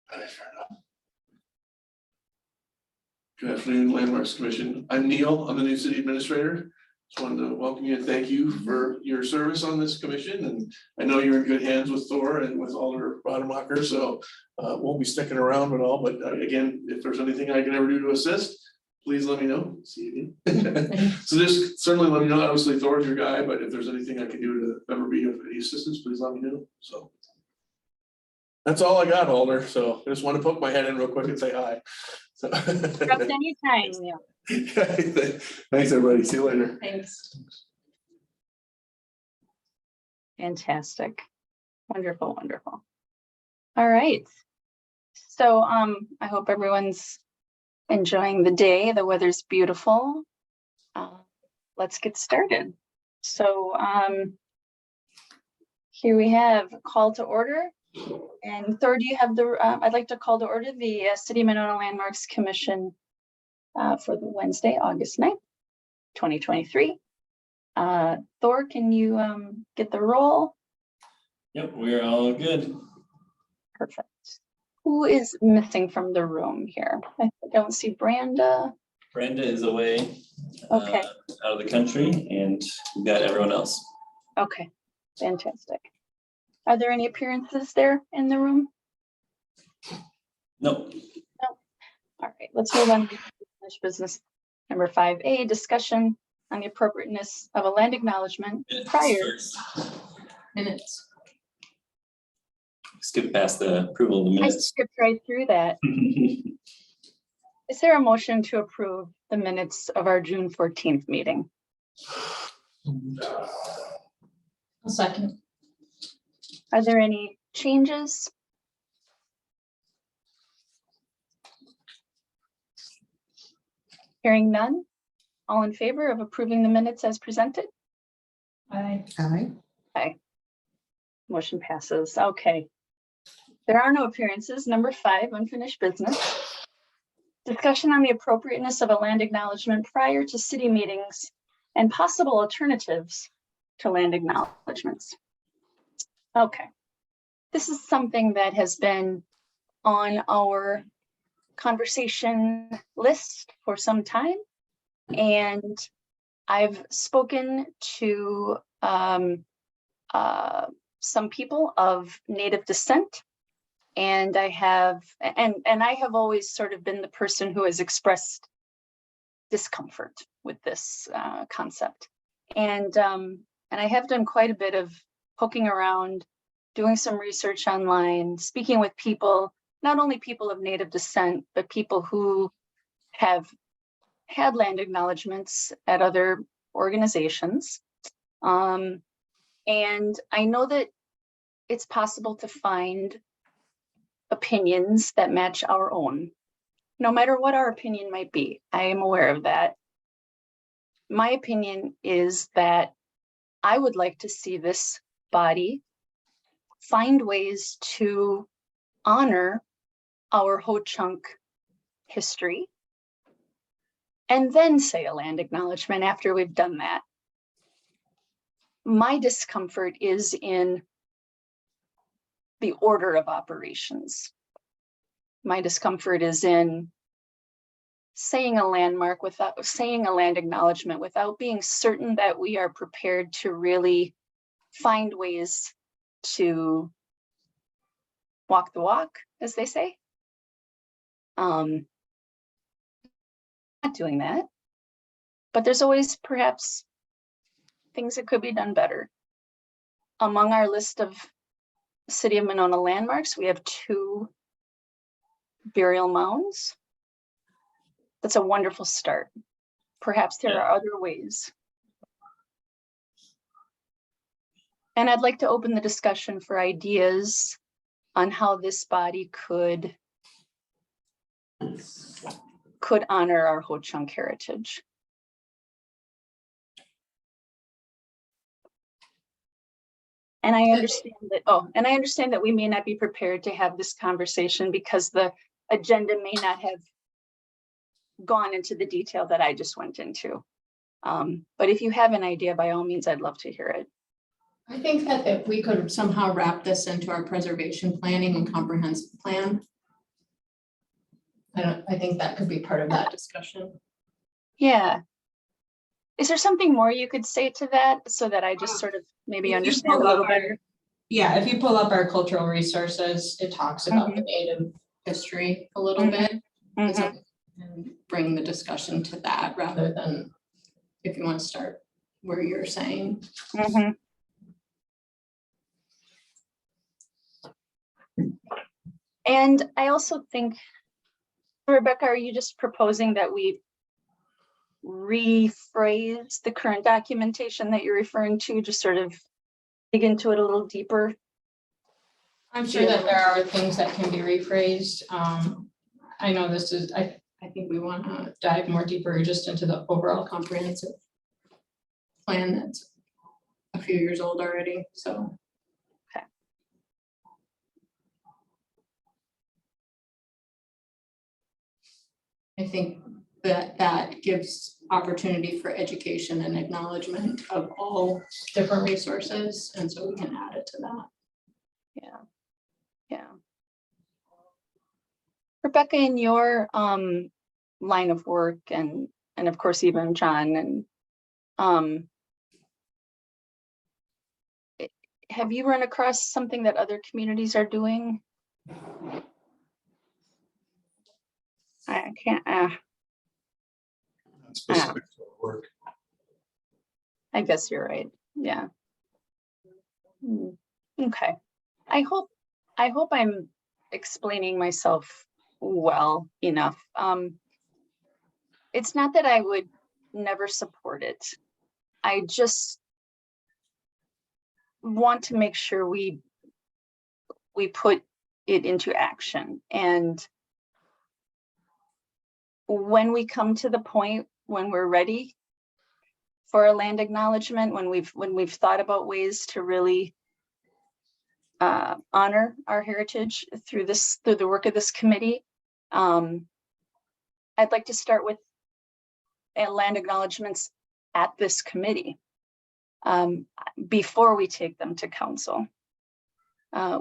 Fair enough. Good afternoon, Landmarks Commission. I'm Neil. I'm the new city administrator. Just wanted to welcome you and thank you for your service on this commission. And I know you're in good hands with Thor and with Alder Rademacher, so won't be sticking around at all. But again, if there's anything I can ever do to assist, please let me know. See you again. So just certainly let me know. Obviously, Thor's your guy, but if there's anything I can do to ever be of any assistance, please let me know. So that's all I got, Alder. So I just want to poke my head in real quick and say hi. So Anytime, Neil. Thanks, everybody. See you later. Thanks. Fantastic. Wonderful, wonderful. All right. So I hope everyone's enjoying the day. The weather's beautiful. Let's get started. So here we have a call to order. And Thor, do you have the, I'd like to call to order the City of Monona Landmarks Commission for the Wednesday, August 9th, 2023. Thor, can you get the roll? Yep, we're all good. Perfect. Who is missing from the room here? I don't see Brenda. Brenda is away Okay. out of the country, and we've got everyone else. Okay, fantastic. Are there any appearances there in the room? Nope. No. All right, let's move on to unfinished business. Number 5A, discussion on the appropriateness of a land acknowledgement prior. Minutes. Skip past the approval of the I minutes. skipped right through that. Is there a motion to approve the minutes of our June 14th meeting? A second. Are there any changes? Hearing none, all in favor of approving the minutes as presented? Aye. Aye. Motion passes. Okay. There are no appearances. Number 5, unfinished business. Discussion on the appropriateness of a land acknowledgement prior to city meetings and possible alternatives to land acknowledgements. Okay. This is something that has been on our conversation list for some time. And I've spoken to some people of Native descent. And I have always sort of been the person who has expressed discomfort with this concept. And I have done quite a bit of poking around, doing some research online, speaking with people, not only people of Native descent, but people who have had land acknowledgements at other organizations. And I know that it's possible to find opinions that match our own, no matter what our opinion might be. I am aware of that. My opinion is that I would like to see this body find ways to honor our Ho-Chunk history and then say a land acknowledgement after we've done that. My discomfort is in the order of operations. My discomfort is in saying a landmark without saying a land acknowledgement without being certain that we are prepared to really find ways to walk the walk, as they say. Not doing that, but there's always perhaps things that could be done better. Among our list of City of Monona landmarks, we have 2 burial mounds. That's a wonderful start. Perhaps there are other ways. And I'd like to open the discussion for ideas on how this body could honor our Ho-Chunk heritage. And I understand that, we may not be prepared to have this conversation because the agenda may not have gone into the detail that I just went into. But if you have an idea, by all means, I'd love to hear it. I think that if we could somehow wrap this into our preservation planning and comprehensive plan, I think that could be part of that discussion. Yeah. Is there something more you could say to that so that I just sort of maybe If you understand a pull up little our- better? Yeah, if you pull up our cultural resources, it talks about the Native history a little bit. And so we can bring the discussion to that rather than if you want to start where you're saying. Mhm. And I also think, Rebecca, are you just proposing that we rephrase the current documentation that you're referring to, just sort of dig into it a little deeper? I'm sure that there are things that can be rephrased. I know this is, I think we want to dive more deeper just into the overall comprehensive plan that's a few years old already, so. Okay. I think that gives opportunity for education and acknowledgement of all different resources, and so we can add it to that. Yeah. Rebecca, in your line of work and of course even John and have you run across something that other communities are doing? I can't, Specific to work. I guess you're right. Yeah. Okay. I hope I'm explaining myself well enough. It's not that I would never support it. I just want to make sure we put it into action. And when we come to the point when we're ready for a land acknowledgement, when we've thought about ways to really honor our heritage through the work of this committee, I'd like to start with land acknowledgements at this committee before we take them to council.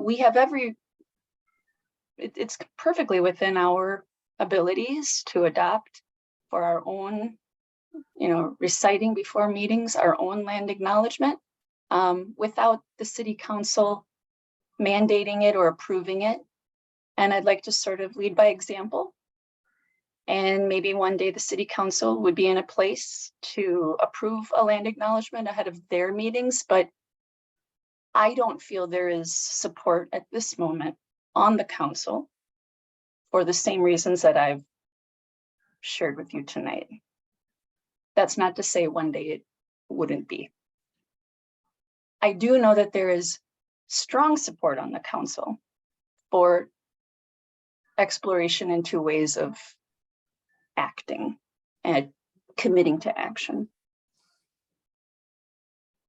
We have it's perfectly within our abilities to adopt for our own, reciting before meetings, our own land acknowledgement without the city council mandating it or approving it. And I'd like to sort of lead by example. And maybe one day the city council would be in a place to approve a land acknowledgement ahead of their meetings, but I don't feel there is support at this moment on the council for the same reasons that I've shared with you tonight. That's not to say one day it wouldn't be. I do know that there is strong support on the council for exploration into ways of acting and committing to action.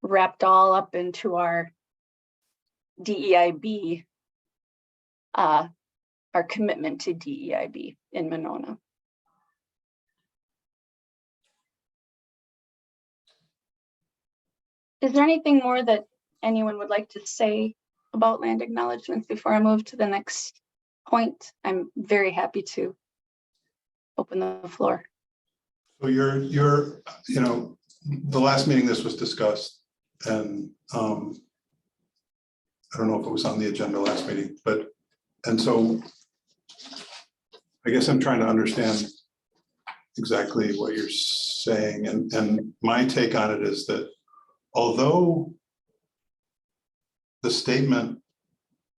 Wrapped all up into our DEIB, our commitment to DEIB in Monona. Is there anything more that anyone would like to say about land acknowledgements before I move to the next point? I'm very happy to open the floor. So you're, the last meeting this was discussed, and I don't know if it was on the agenda last meeting, and so I guess I'm trying to understand exactly what you're saying, and my take on it is that although the statement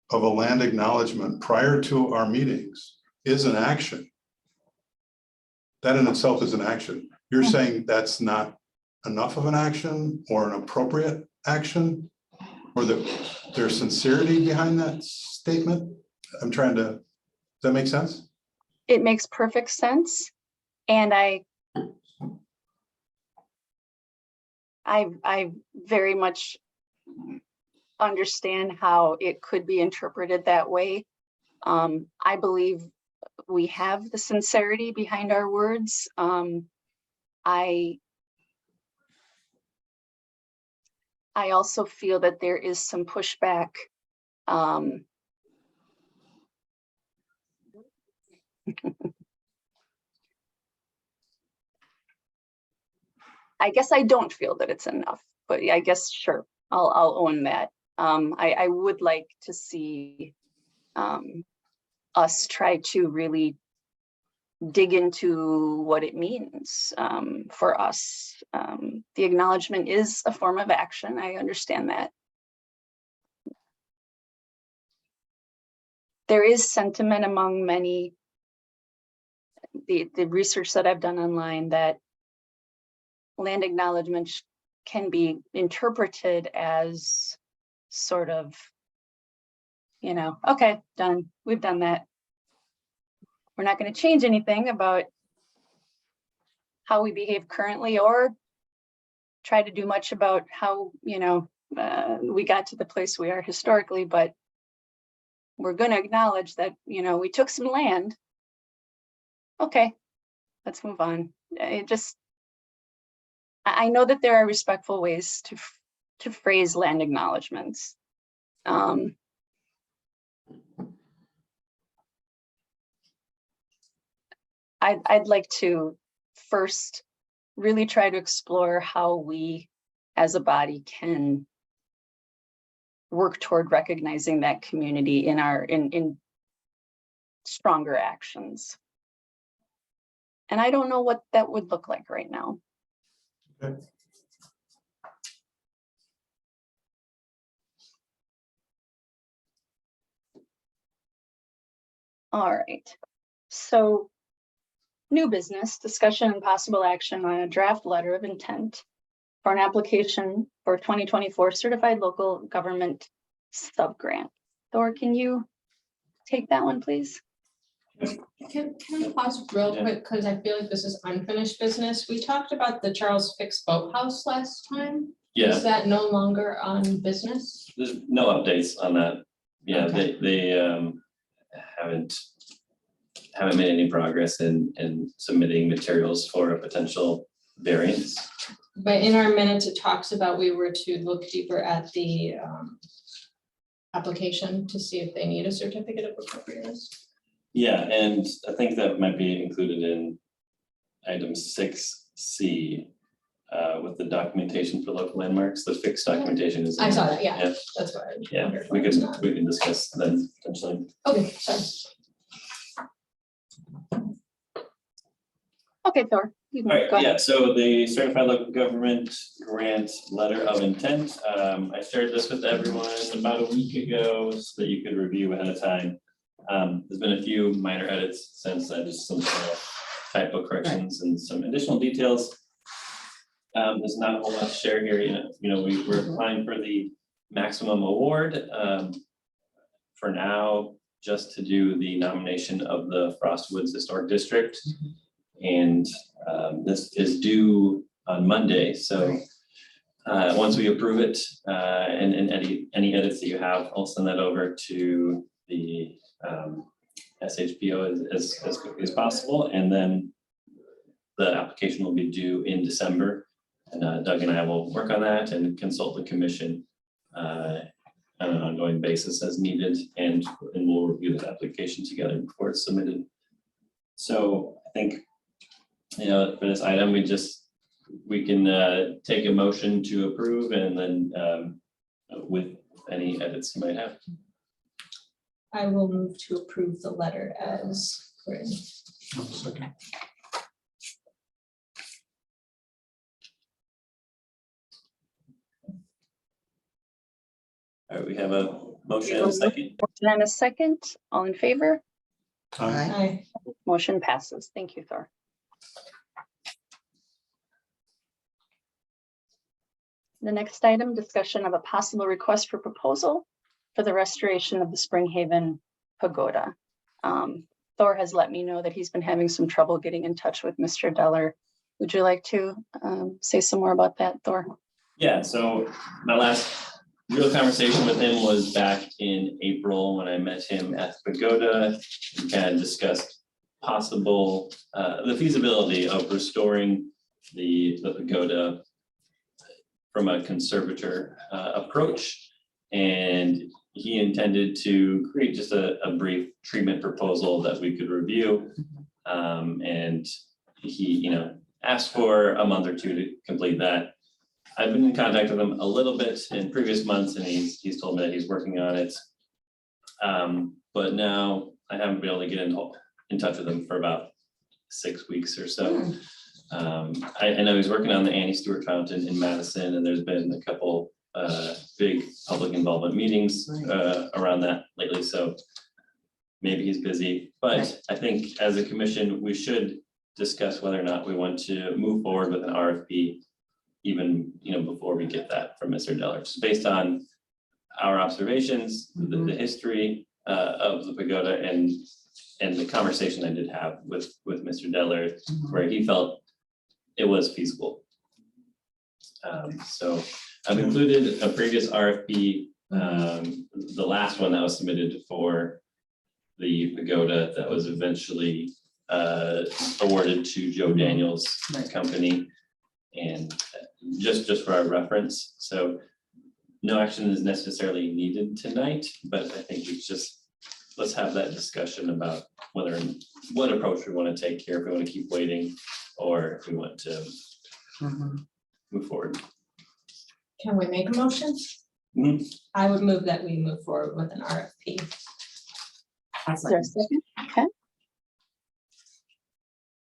of a land acknowledgement prior to our meetings is an action, that in itself is an action. You're saying that's not enough of an action or an appropriate action, or that there's sincerity behind that statement? Does that make sense? It makes perfect sense. And I very much understand how it could be interpreted that way. I believe we have the sincerity behind our words. I also feel that there is some pushback I guess I don't feel that it's enough, but I guess, sure, I'll own that. I would like to see us try to really dig into what it means for us. The acknowledgement is a form of action. I understand that. There is sentiment among many, the research that I've done online, that land acknowledgement can be interpreted as sort of, you know, okay, done, we've done that. We're not going to change anything about how we behave currently or try to do much about how, you know, we got to the place we are historically, but we're going to acknowledge that, you know, we took some land. Okay, let's move on. It just, I know that there are respectful ways to phrase land acknowledgements. I'd like to first really try to explore how we as a body can work toward recognizing that community in stronger actions. And I don't know what that would look like right now. Okay. All right, so new business, discussion and possible action on a draft letter of intent for an application for 2024 certified local government subgrant. Thor, can you take that one, please? Can I pause real Yeah. quick, because I feel like this is unfinished business. We talked about the Charles Fix Boathouse last time. Yeah, Is that no longer on business? there's no updates on that. Yeah, Okay. they haven't made any progress in submitting materials for a potential variance. But in our minutes, it talks about we were to look deeper at the application to see if they need a certificate of appropriateness. Yeah, and I think that might be included in item 6C with the documentation for local landmarks. The fixed documentation is. I saw that, yeah. Yeah, That's what I. yeah, wondered we what was can not. discuss that potentially. Okay, sorry. Okay, Thor, you can All go right, ahead. yeah, so the certified local government grant letter of intent, I shared this with everyone about a week ago so that you could review ahead of time. There's been a few minor edits since then, just some typo corrections and some additional details. There's not a whole lot to share here, you know, we're applying for the maximum award. For now, just to do the nomination of the Frostwoods Historic District. And this is due on Monday, so once we approve it, and any edits that you have, I'll send that over to the SHPO as quickly as possible, and then the application will be due in December. And Doug and I will work on that and consult the commission on an ongoing basis as needed, and we'll review that application together before it's submitted. So I think, you know, for this item, we can take a motion to approve, and then with any edits you might have. I will move to approve the letter as written. 1 second. All right, we have a motion and a second. Motion and a second, all in favor? Aye. Motion passes. Thank you, Thor. The next item, discussion of a possible request for proposal for the restoration of the Springhaven Pagoda. Thor has let me know that he's been having some trouble getting in touch with Mr. Deller. Would you like to say some more about that, Thor? Yeah, so my last real conversation with him was back in April when I met him at the Pagoda. We kind of discussed possible, the feasibility of restoring the pagoda from a conservator approach. And he intended to create just a brief treatment proposal that we could review. And he, you know, asked for a month or two to complete that. I've been in contact with him a little bit in previous months, and he's told me that he's working on it. But now I haven't been able to get in touch with him for about 6 weeks or so. I know he's working on the Annie Stewart Fountain in Madison, and there's been a couple big public involvement meetings around that lately, so maybe he's busy. But I think as a commission, we should discuss whether or not we want to move forward with an RFP, even, before we get that from Mr. Deller, just based on our observations, the history of the pagoda, and the conversation I did have with Mr. Deller, where he felt it was feasible. So I've included a previous RFP, the last one that was submitted for the pagoda that was eventually awarded to Joe Daniels company. And just for our reference, so no action is necessarily needed tonight, but I think let's have that discussion about what approach we want to take here, if we want to keep waiting or if we want to move forward. Can we make a motion? Mhm. I would move that we move forward with an RFP. Is there a second? Okay.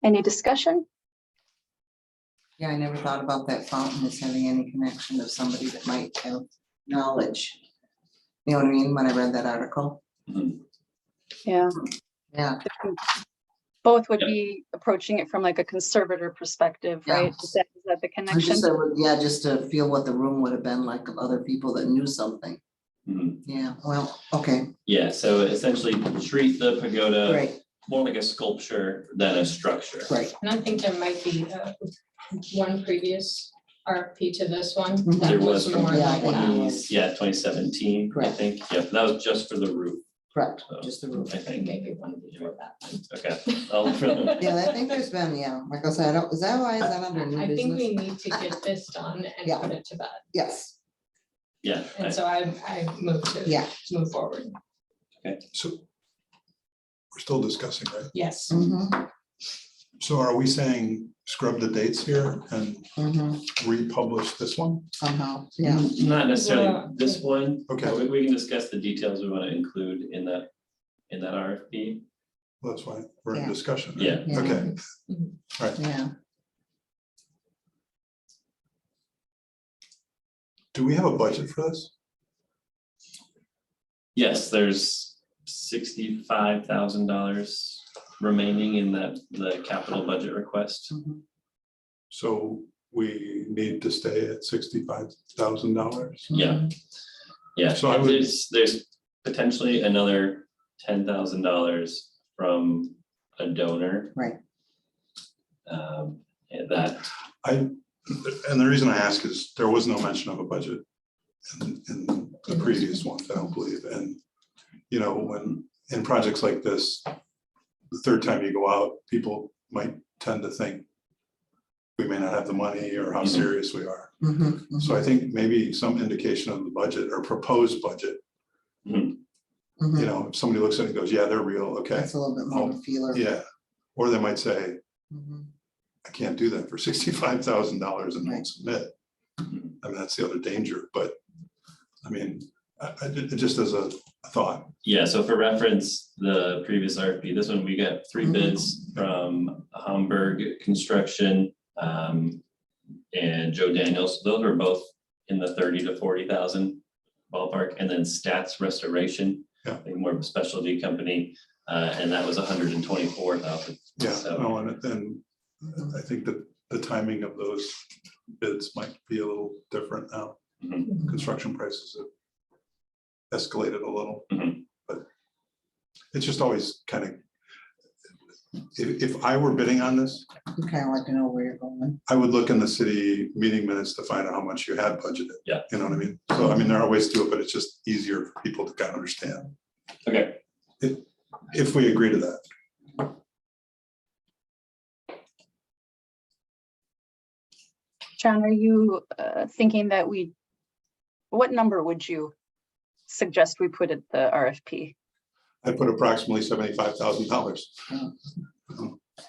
Any discussion? Yeah, I never thought about that fountain as having any connection to somebody that might have knowledge. You know what I mean, when I read that article? Yeah, Yeah, both would be approaching it from like a conservator perspective, Yeah. right? Is that the I connection? just, just to feel what the room would have been like of other people that knew something. Mhm. Yeah, well, okay, Yeah, so essentially treat the pagoda great, more like a sculpture than a structure. great. And I think there might be one previous RFP to this one. Mhm. that There was from more Yeah, like I think that. it was. 2017, I Correct. think. Yeah, that was just for the roof, Correct, So, just the roof. I think. Maybe one before that one. Okay. Yeah, I think there's been, like I said, I don't, is that why, is that under new I think we business? need to get this done and Yeah. put it to bed. Yes, Yeah, And so I move to yeah. move forward. So we're still discussing, right? Yes. Mhm, So are we saying scrub the dates here and mhm, republish this one? somehow, yeah. not necessarily Well, this one. Okay. but We can discuss the details we want to include in that RFP. That's why we're in Yeah. discussion. right? Yeah. Yeah. Okay, Yeah, do we have a budget for this? Yes, there's $65,000 remaining in the capital budget request. mhm, So we need to stay at $65,000. Yeah. mhm. Yeah, So I would- there's potentially another $10,000 from a donor. Right. And that, And the reason I ask is there was no mention of a budget in the previous ones, I don't believe. And, when in projects like this, the third time you go out, people might tend to think we may not have the money or how serious we are. Mhm, mhm, So I think maybe some indication of the budget or proposed budget, mhm. if somebody looks at it and goes, yeah, they're real, okay, That's a little bit more of a feeler. yeah. Or they might say, Mhm, I can't do that for $65,000 and Right. won't submit. Mhm. I mean, that's the other danger, but it just as a thought. yeah, so for reference, the previous RFP, this one, we got 3 Mhm. bids from Hamburg Construction and Joe Daniels. Those were both in the 30 to 40,000 ballpark, and then Stats Restoration, Yeah. more of a specialty company, and that was 124,000. Yeah, So- no, and then I think that the timing of those bids might be a little different now. mhm. Construction prices have escalated a little. Mhm. But it's just always kind of, if I were bidding on this, You kind of like to know where you're going. I would look in the city meeting minutes to find out how much you had budgeted. Yeah. You know what I mean? So, there are ways to do it, but it's just easier for people to kind of understand, Okay, if we agree to that. John, are you thinking that what number would you suggest we put at the RFP? I put approximately $75,000.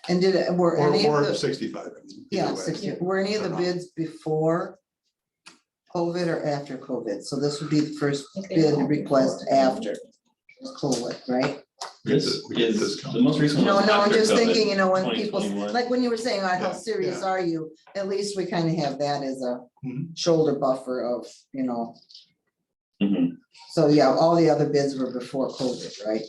And were any of Or the, 65, I mean, yeah, either way. 60, were any of the bids before COVID or after COVID? So this would be the first bid request after COVID, right? We get This the- we get is, discount. the most recent one No, was no, I'm after just COVID, thinking, when people, 2021. like when you were saying, all right, how Yeah, serious yeah. are you? At least we kind of have that as a Mhm. shoulder buffer of, Mhm. so yeah, all the other bids were before COVID, right?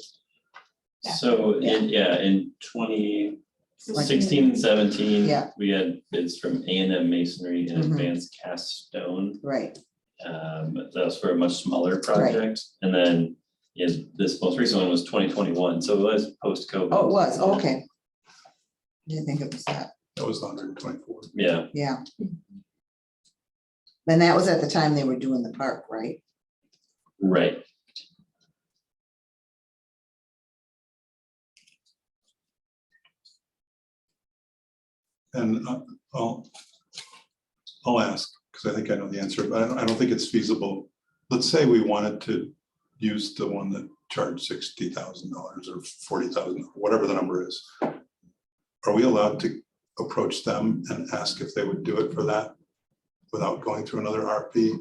So in 2016 and 17, Yeah. we had bids from A&M Masonry and Mhm. Advanced Cast Stone. Right, That was for a much smaller project. And then this most recent one was 2021, so it was post-COVID. oh, it was, okay. Didn't think it was that, That was 124. Yeah, yeah. And that was at the time they were doing the park, right? right. And I'll ask, because I think I know the answer, but I don't think it's feasible. Let's say we wanted to use the one that charged $60,000 or 40,000, whatever the number is. Are we allowed to approach them and ask if they would do it for that without going through another RFP?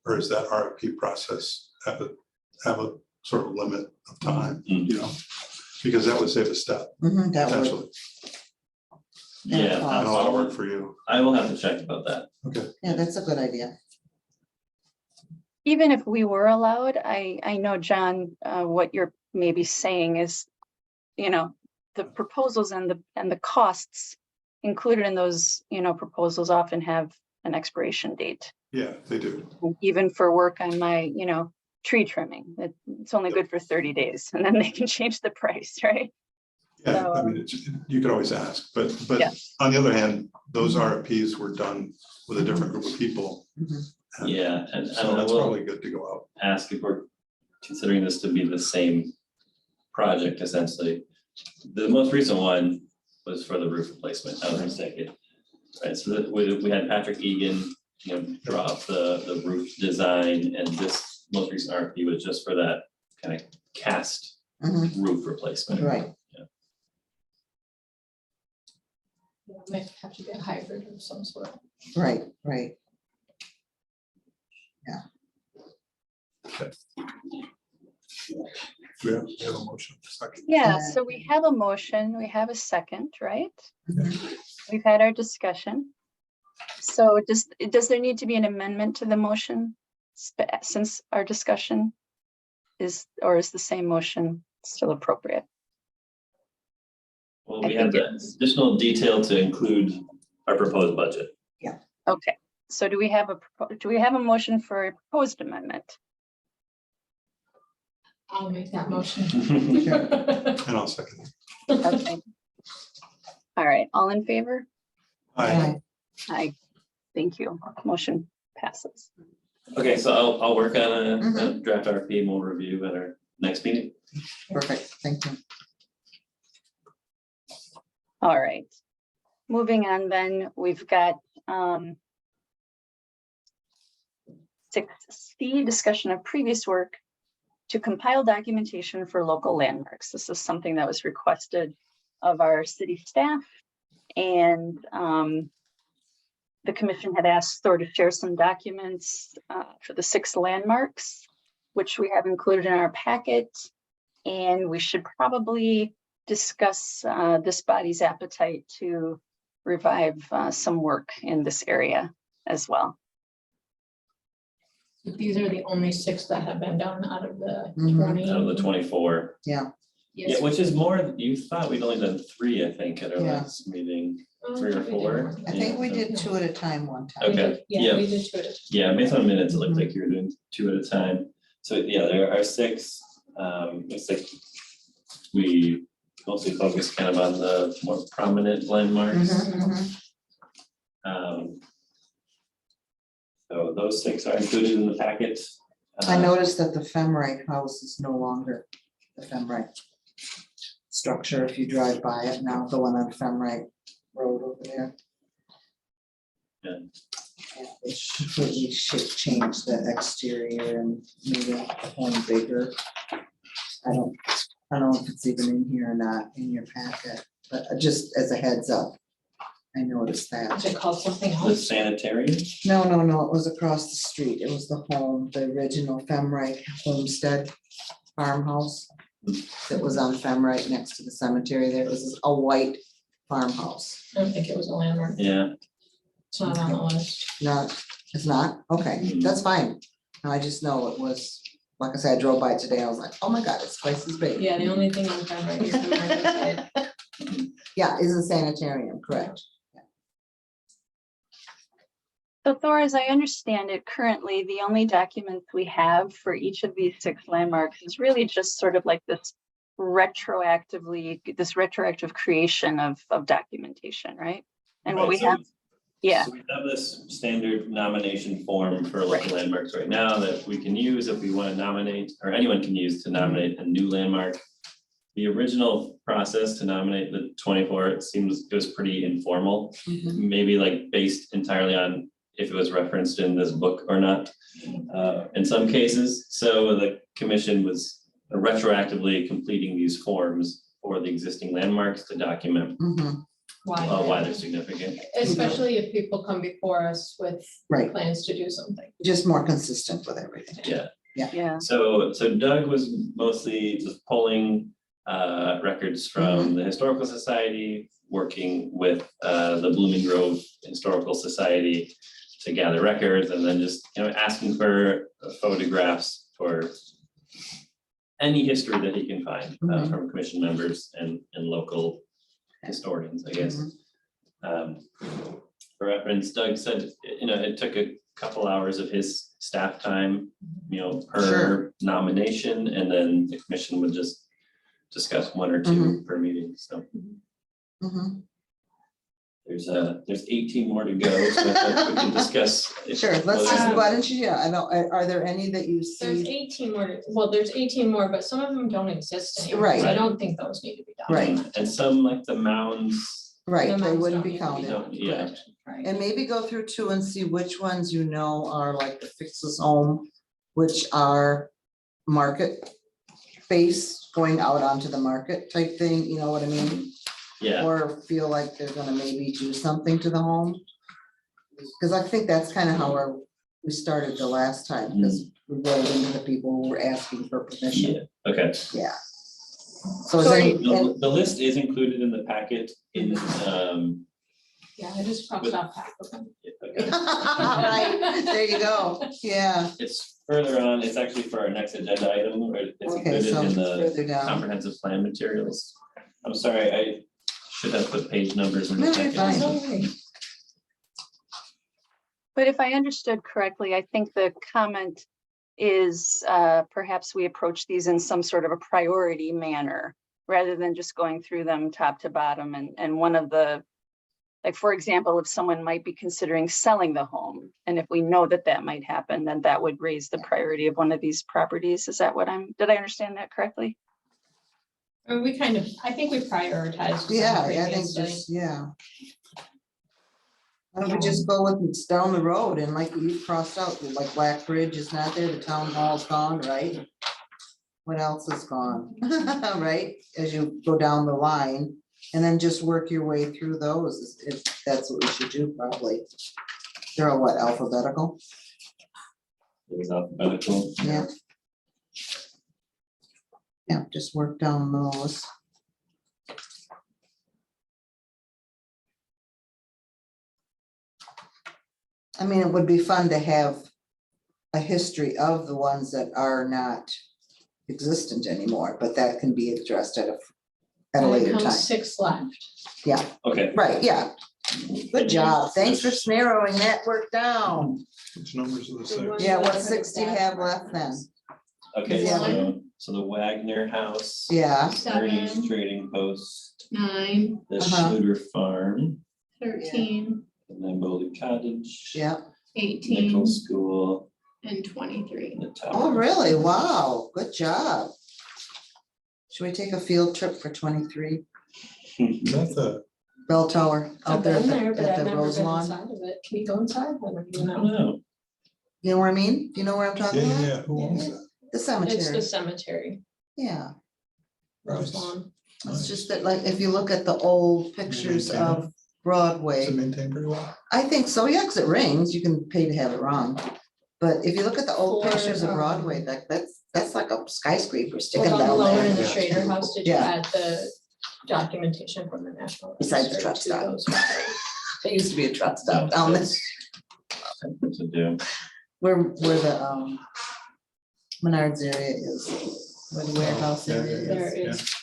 Or is that RFP process have a sort of limit of time, Because that would save a step Mhm, that would, potentially, Yeah, and a lot of work for you. I will have to check about that. Okay, yeah, that's a good idea. Even if we were allowed, I know, John, what you're maybe saying is, the proposals and the costs included in those, proposals often have an expiration date. yeah, they do. Even for work on my, tree trimming, it's only good for 30 days and then they can change the price, right? Yeah, I So, mean, you could always ask, but Yeah. on the other hand, those RFPs were done with a different group of people. Mhm. and Yeah, and So I that's will probably good to go out. ask if we're considering this to be the same project essentially. The most recent one was for the roof replacement, I was mistaken. Right, so we had Patrick Egan, draw up the roof design, and this most recent RFP was just for that kind of cast Mhm, roof replacement. right, Might have to be a hybrid of some sort. right. We have a motion, second. yeah, so we have a motion, we have a second, right? Mhm. We've had our discussion. So does there need to be an amendment to the motion since our discussion is the same motion still appropriate? Well, I we have think the additional detail to include our proposed budget. Okay, so do we have a motion for a proposed amendment? I'll make that motion. And I'll second. Okay. All right, all in favor? Aye. Aye. Thank you. Motion passes. Okay, so I'll work on a Mhm. draft RFP and we'll review at our next meeting. Perfect, thank you. All right. Moving on then, we've got 6C, discussion of previous work to compile documentation for local landmarks. This is something that was requested of our city staff. And the commission had asked Thor to share some documents for the 6 landmarks, which we have included in our packet. And we should probably discuss this body's appetite to revive some work in this area as well. These are the only 6 that have been done out of the Mhm. 20. Out of the 24. Yeah, Yeah, Yes. which is more, you thought we'd only done 3, I think, at our Yeah. last meeting. Oh, 3 or we did 4. more than I think we Yeah. did 2 at a time one time. We Okay, did- Yeah, yeah. we did 2 at a time. Yeah, based on minutes, it looked like you were doing 2 at a time. So yeah, there are 6. It's like we mostly focus kind of on the more prominent landmarks. Mhm, mhm. So those 6 are included in the packet. I noticed that the Femrite house is no longer the Femrite structure if you drive by it now, the one on Femrite Road over there. Yeah. Yeah, they completely change the exterior and made the home bigger. I don't know if it's even in here or not in your packet. but just as a heads up, I noticed that. Is it called something The else? sanitarium? No, it was across the street. It was the home, the original Femrite homestead farmhouse. That was on Femrite next to the cemetery there. It was a white farmhouse. I don't think it was a landmark. Yeah, It's not on the list. Not, it's not? Okay, that's fine. No, I just know it was, like I said, I drove by it today. I was like, oh my God, it's twice as big. Yeah, the only thing on camera is the market side. Yeah, is a sanitarium, correct? So Thor, as I understand it, currently, the only documents we have for each of these 6 landmarks is really just sort of like this retroactive creation of documentation, right? And what Right, we so- have, yeah, So we have this standard nomination form for local landmarks right now that we can use if we want to nominate, or anyone can use to nominate a new landmark. The original process to nominate the 24, it was pretty informal, maybe like based entirely on if it was referenced in this book or not, in some cases. So the commission was retroactively completing these forms for the existing landmarks to document Mhm, why they're significant. Especially if people come before us with right, plans to do something. just more consistent with everything. yeah. So Doug was mostly just pulling records from the Historical Society, working with the Blooming Grove Historical Society to gather records, and then just, asking for photographs for any history that he can find from commission members and local historians, I guess. For reference, Doug said, it took a couple hours of his staff time, per Sure. nomination, and then the commission would just discuss 1 or 2 per meeting, so Mhm. there's 18 more to go, so I thought we can discuss. Sure, let's just, why don't you, I don't, are there any that you There's see? 18 more, well, there's 18 more, but some of them don't exist anymore. Right. So I don't think those need to be done. Right. And some, like the mounds, Right, The they mounds wouldn't don't be need to be we counted. don't, yeah, correct. Right. And maybe go through 2 and see which ones are like the Fixes Home, which are market based, going out onto the market type thing, you know what I mean? yeah, Or feel like they're gonna maybe do something to the home. Cause I think that's kind of how we started the last time, because we rolled into the people who were asking for yeah, permission, okay. yeah. So is So any, The list is included in the packet in, Yeah, I just crossed off half of them. okay. right, there you go, yeah, It's further on, it's actually for our next agenda item, or it's okay, included so in the further down. comprehensive plan materials. I'm sorry, I should have put page numbers in the No, you're packet. fine. But if I understood correctly, I think the comment is perhaps we approach these in some sort of a priority manner rather than just going through them top to bottom. And one of the, like, for example, if someone might be considering selling the home, and if we know that that might happen, then that would raise the priority of one of these properties. Is that what did I understand that correctly? Or we kind of, I think we prioritized. them Yeah, I think previously. just, yeah. Why don't we just go with it's down the road and like you crossed out, like Black Bridge is not there, the town hall's gone, right? What else is gone, right? As you go down the line and then just work your way through those, if that's what we should do probably. They're all what, alphabetical? It was alphabetical. Yeah. Yeah, just work down those. I mean, it would be fun to have a history of the ones that are not existent anymore, but that can be addressed at a And later it time. comes 6 left. Okay, Right, yeah. Good job. Thanks for narrowing that work down. Which numbers are the 6? Yeah, what 6 do you have left then? okay, Yeah. so the Wagner House. Yeah, Ernie's 7, Trading Post, 9, the Uh-huh. Schluter Farm, 13, and then Bowley Cottage. yeah. 18, Nichols School, and 23. and the tower. Oh, really? Wow, good job. Should we take a field trip for 23? Is that the, Bell Tower I've out there been there, but at I've the never Rose been Lawn? inside of it. Can we go inside? I don't even I know. don't know. You know what I mean? Do you know where I'm yeah, talking about? yeah, who owns that? The It's cemetery, the cemetery, yeah. Rose Nice. Lawn. It's just that, like, if you look at the old pictures of Is it Broadway, maintained pretty well? I think so, yeah, 'cause it rings, you can pay to have it run. But if you look at the old For, pictures of Broadway, that's like a skyscraper sticking Well, down Lower in there. the Schrader House, did you Yeah. add the documentation from the National? Besides the Register truck to stop. those records? There used to be a truck stop down this, That's to do. where the Menards area is, where the warehouse area is. There is.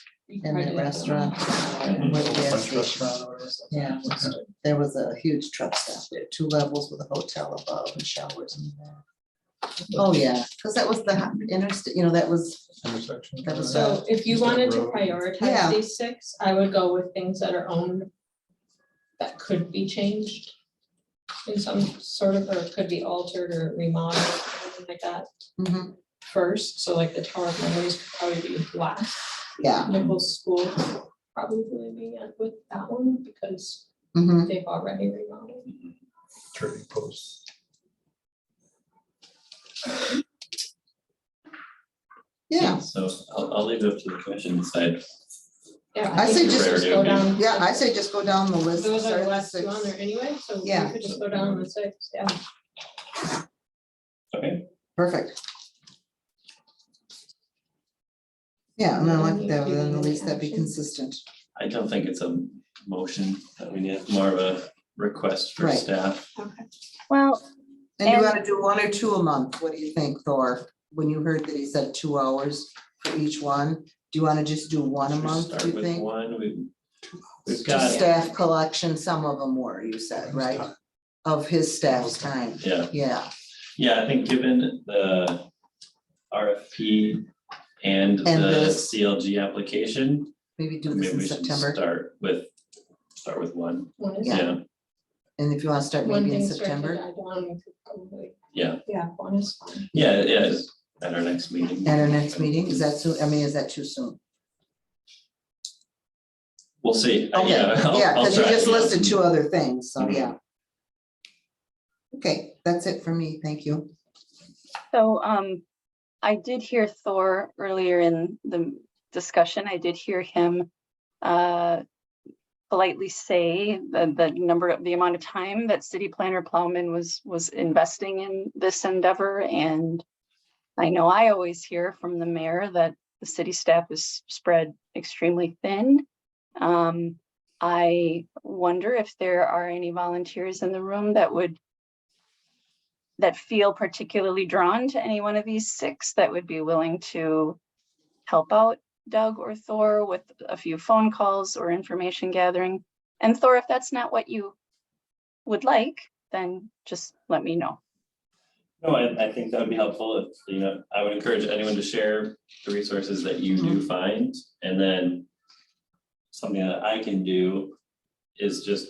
And the restaurant. where the gas French station- restaurant or whatever. Yeah, there was a huge truck stop there, 2 levels with a hotel above and showers in there. Oh, yeah, because that was the interstate, that was, Intersection. That was So if you Just on wanted to road. Yeah. prioritize these 6, I would go with things that are owned that could be changed in some sort of, or it could be altered or remodeled, or anything like that mhm, first. So like the Tower of Memories could probably be last. yeah, Nichols School could probably be with that one because mhm. they've already remodeled. Trading post. Yeah, So I'll leave it up to the commission to decide. Yeah, I say think just- we should go down. yeah, I say just go down the list. Those are start the at last 2 on 6. there anyway, so we Yeah. could just go down the 6, yeah. Okay, Perfect. Yeah, and I like that, then at least that'd be consistent. I don't think it's a motion that we need, more of a request for Right. staff. Okay. Well, And you And- wanna do 1 or 2 a month, what do you think, Thor? When you heard that he said 2 hours for each one, do you wanna just do 1 a Should we month, do Start you with think? one, we've Just got, staff collection, some of them were, you said, right? Of his staff's time, yeah, yeah, I think given the RFP and And the this. CLG application, maybe do this maybe in we should September, start with one, One is. Yeah. yeah, and if you wanna start When maybe in things start to September, die down, we could probably, yeah, yeah, one is fine. yeah, at our next meeting. at our next meeting, is that soon, I mean, is that too soon? We'll see. Okay, I'll- yeah, I'll cause you try, just yeah. listed 2 other things, so Mhm. yeah. Okay, that's it for me, thank you. so I did hear Thor earlier in the discussion. I did hear him politely say the amount of time that City Planner Plowman was investing in this endeavor. And I know I always hear from the mayor that the city staff is spread extremely thin. I wonder if there are any volunteers in the room that feel particularly drawn to any one of these 6 that would be willing to help out Doug or Thor with a few phone calls or information gathering. And Thor, if that's not what you would like, then just let me know. No, I think that would be helpful, if, I would encourage anyone to share the resources that you do find, and then something that I can do is just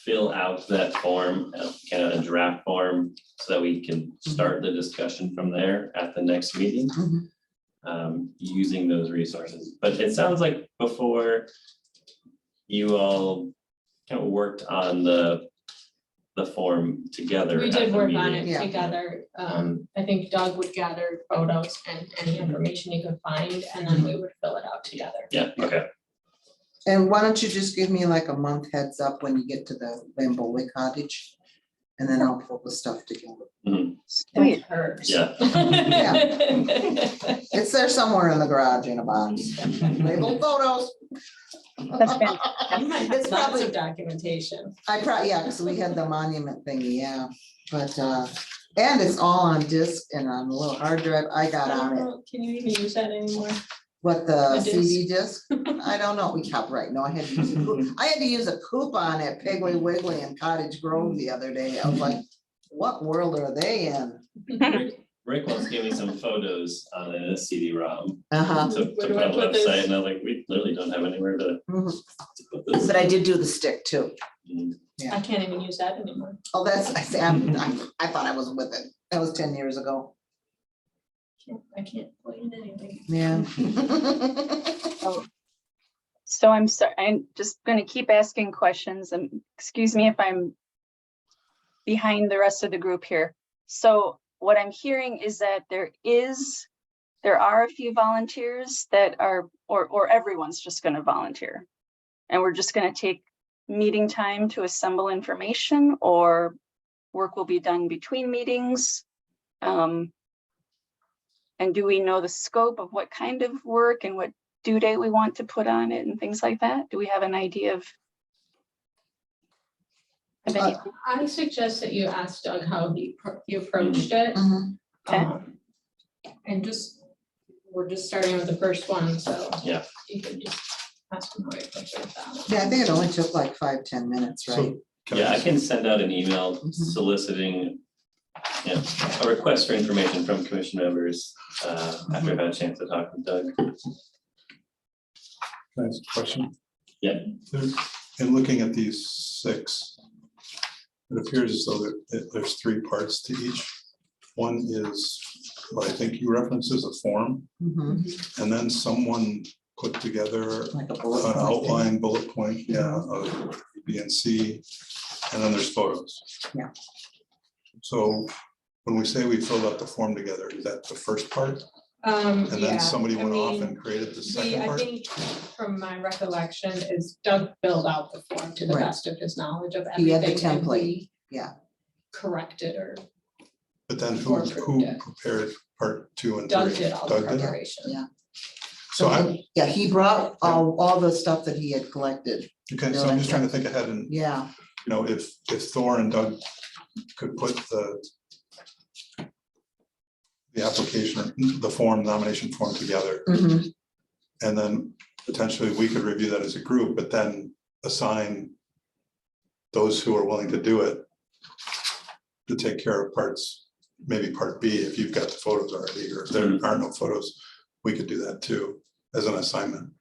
fill out that form, kind of a draft form, so that we can start the discussion from there at the next meeting. Mhm. Using those resources, but it sounds like before you all kind of worked on the form together. We at did the work on meeting. it Yeah. together. I think Doug would gather photos and any information he could find, and then we would fill it out together. Yeah, okay, And why don't you just give me like a month heads up when you get to the Bamboli cottage? And then I'll pull the stuff together. Sweet. Hers. yeah, It's there somewhere in the garage in a box. Labeled photos. That's fantastic. You might It's have lots probably, of documentation. yeah, because we had the monument thingy, yeah, but, and it's all on disc and on a little hard drive I got on it. Can you even use that anymore? What, the A disc? CD disc? I don't know, we copyright, no, I had to use a I had to use a coupon at Piggly Wiggly in Cottage Grove the other day. I was like, what world are they in? Rick wants to give me some photos on a CD-ROM Uh-huh. to Where put do I on the put this? website, and I'm like, we literally don't have anywhere to Mhm. put this. But I did do the stick too. Mm, I can't even use that anymore. Oh, I say, I thought I was with it. That was 10 years ago. I can't play in anything. Yeah. So I'm sorry, I'm just gonna keep asking questions, and excuse me if I'm behind the rest of the group here. So what I'm hearing is that there there are a few volunteers that are, or everyone's just gonna volunteer. And we're just gonna take meeting time to assemble information, or work will be done between meetings. And do we know the scope of what kind of work and what due date we want to put on it and things like that? Do we have an idea of? Any? I suggest that you ask Doug how he approached it. Mhm. Okay. And just, we're just starting with the first one, so. Yeah. You can just ask him how he approached it with that. Yeah, I think it only took like 5-10 minutes, right? So. Yeah, I can send out an email Mhm. soliciting, you know, a request for information from commission members, after I've had a chance to talk with Doug. Can I ask a question? Yeah. In looking at these 6, it appears as though there's 3 parts to each. One is what I think you referenced as a form, Mhm. and then someone put together Like a bullet an point. outline bullet point, yeah, of B and C, and then there's photos. Yeah. So when we say we filled out the form together, is that the first part? And Yeah, then somebody I went off mean, and created the second I part? think from my recollection is Doug filled out the form to the Right. best of his knowledge of He had the everything. and template, we yeah. Corrected or But then Or who approved it. prepared part 2 and 3? Doug did all the Doug did? preparation. Yeah. So I, Yeah, he brought all the stuff that he had collected, okay, so I'm just trying to think ahead and, yeah. you know, if Thor and Doug could put the application, the form, nomination form together, Mhm. and then potentially we could review that as a group, but then assign those who are willing to do it to take care of parts, maybe part B, if you've got the photos already, or if there are no photos, we could do that too, as an assignment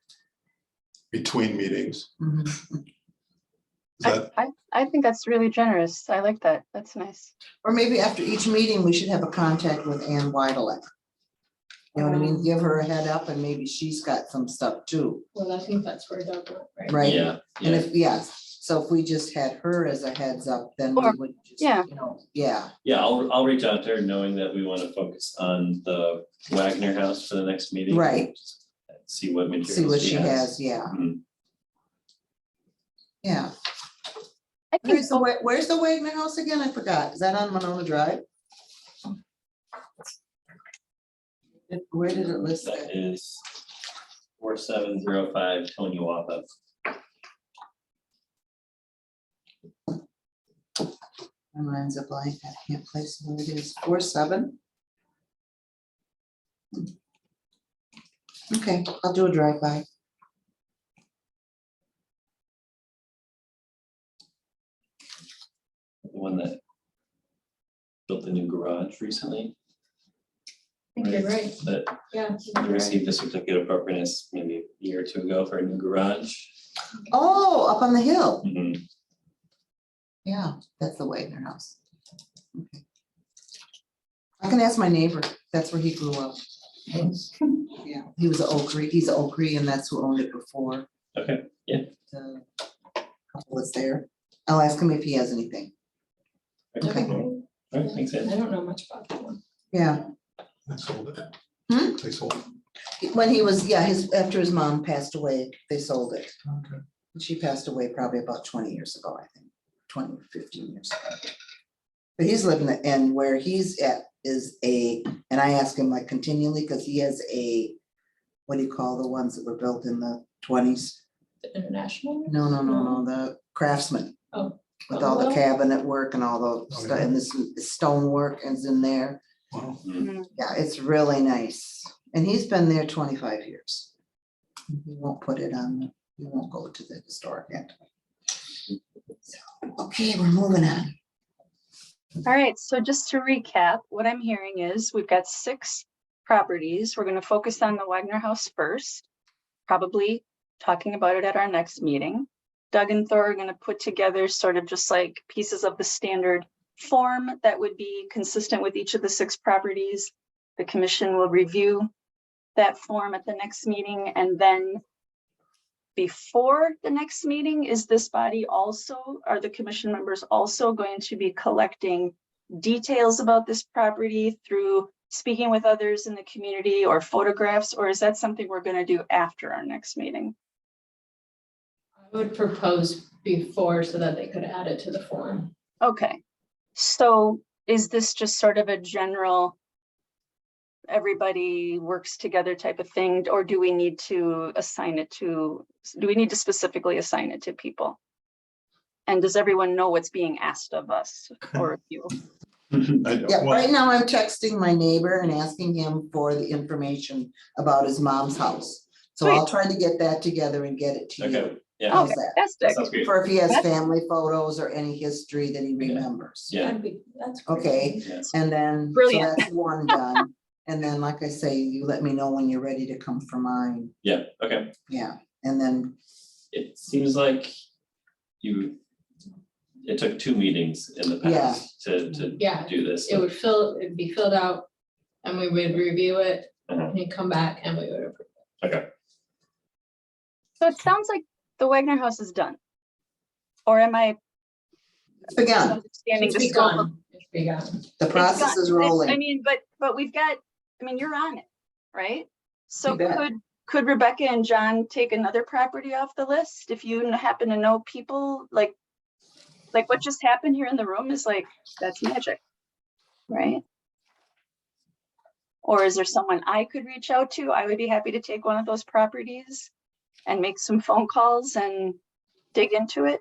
between meetings. Mhm. Is that, I think that's really generous. I like that. That's nice. Or maybe after each meeting, we should have a contact with Ann Weidelek. You know what I mean? Give her a head up and maybe she's got some stuff too, Well, I think that's where Doug went, right? right? Yeah, And yeah, if, yes, so if we just had her as a heads up, then we Or- would just, yeah. you know, yeah. yeah, I'll reach out to her knowing that we want to focus on the Wagner House for the next meeting. Right. See what materials. See what she has, yeah, Mhm. yeah. I think Where's the Wagner House again? I forgot. Is that on Monona Drive? Where did it list That that? is 4705 Tony Wapa. My mind's a blank. I can't place where it is. 47? Okay, I'll do a drive-by. The one that built a new garage recently, I think you're right, that yeah. we received a certificate of appropriateness maybe a year or 2 ago for a new garage. Oh, up on the hill. Mhm. Yeah, that's the Wagner House. Okay. I can ask my neighbor. That's where he grew up. Yeah, he was an Oak Creek. He's an Oak Creek, and that's who owned it before. Okay, yeah. The couple was there. I'll ask him if he has anything. Okay. All right, thanks, Ed. I don't know much about that one. Yeah, they sold it? Hmm? They sold it. when he was, yeah, after his mom passed away, they sold it. Okay. She passed away probably about 20 years ago, I think, 20 or 15 years ago. But he's living, and where he's at is and I ask him like continually, because he has what do you call the ones that were built in the 20s? The International? No, the Craftsman. Oh. With all the Oh. cabinet work and all the Oh, stuff, yeah. and this stonework is in there. Wow. Yeah, it's really nice. And he's been there 25 years. He won't put it on, he won't go to the historic end. So, okay, we're moving on. All right, so just to recap, what I'm hearing is we've got 6 properties. We're going to focus on the Wagner House first, probably talking about it at our next meeting. Doug and Thor are going to put together sort of just like pieces of the standard form that would be consistent with each of the 6 properties. The commission will review that form at the next meeting, and then before the next meeting, is this body also, are the commission members also going to be collecting details about this property through speaking with others in the community or photographs, or is that something we're gonna do after our next meeting? I would propose before so that they could add it to the form. Okay, so is this just sort of a general everybody works together type of thing, or do we need to assign it to, do we need to specifically assign it to people? And does everyone know what's being asked of us or of you? Yeah, right now I'm texting my neighbor and asking him for the information about his mom's house. So I'll try to get that together and get it to you. Okay, yeah, Oh, How's that? fantastic. sounds great. For if he has That's- family photos or any history that he remembers. Yeah, That's. Okay, yes. and then, so Brilliant. that's one done. And then, like I say, you let me know when you're ready to come for mine. Yeah, okay. Yeah, and then, It seems like it took 2 meetings in the Yeah. past to Yeah, do this. it would it'd be filled out and we would review it Uh-huh. and he'd come back and we would approve. Okay, So it sounds like the Wagner House is done. Or am I it's begun, understanding It's the scope of? begun. It's begun. the process It's is got- I rolling. mean, but we've got, I mean, you're on it, right? So You bet. could Rebecca and John take another property off the list if you happen to know people, like what just happened here in the room is like, that's magic, right? Or is there someone I could reach out to? I would be happy to take one of those properties and make some phone calls and dig into it.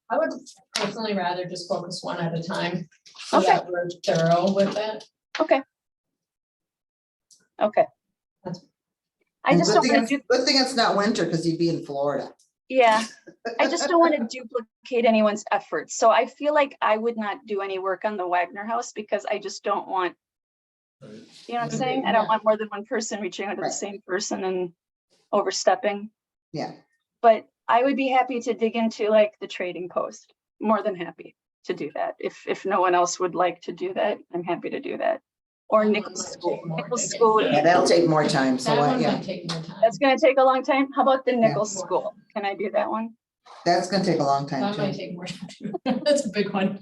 I would personally rather just focus one at a time so Okay. that we're thorough with it. Okay. That's- I And just good don't thing want it's- to do, Good thing it's not winter, because you'd be in Florida. yeah, I just don't want to duplicate anyone's efforts. So I feel like I would not do any work on the Wagner House because I just don't want, you know what I'm saying? I don't Yeah. want more than one person reaching out to the Right. same person and overstepping. Yeah, But I would be happy to dig into like the trading post, more than happy to do that. If no one else would like to do that, I'm happy to do that. Or That one Nichols might School, take more Nichols digging. School, Yeah. yeah, that'll take more time, so, That one yeah, might take more time. that's gonna take a long time. How about the Nichols Yeah. School? Can I do that one? that's gonna take a long time That might too. take more time. That's a big one.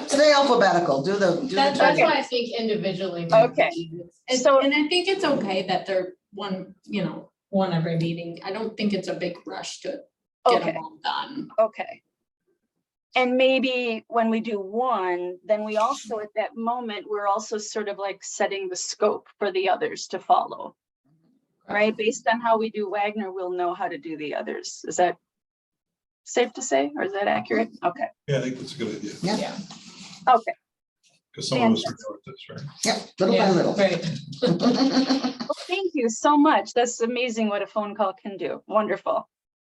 Stay alphabetical, do the. That's Okay. why I think individually. might be Okay. easier. So- And I think it's okay that they're one every meeting. I don't think it's a big rush to get Okay. them all done. Okay. And maybe when we do one, then we also, at that moment, we're also sort of like setting the scope for the others to follow. Right? Based on how we do Wagner, we'll know how to do the others. Is that safe to say, or is that accurate? Okay, Yeah, I think that's a good idea, Yeah. Yeah. okay. because some of us are new at this, right? Yeah, little by Yeah, little. Right. Well, thank you so much. That's amazing what a phone call can do. Wonderful.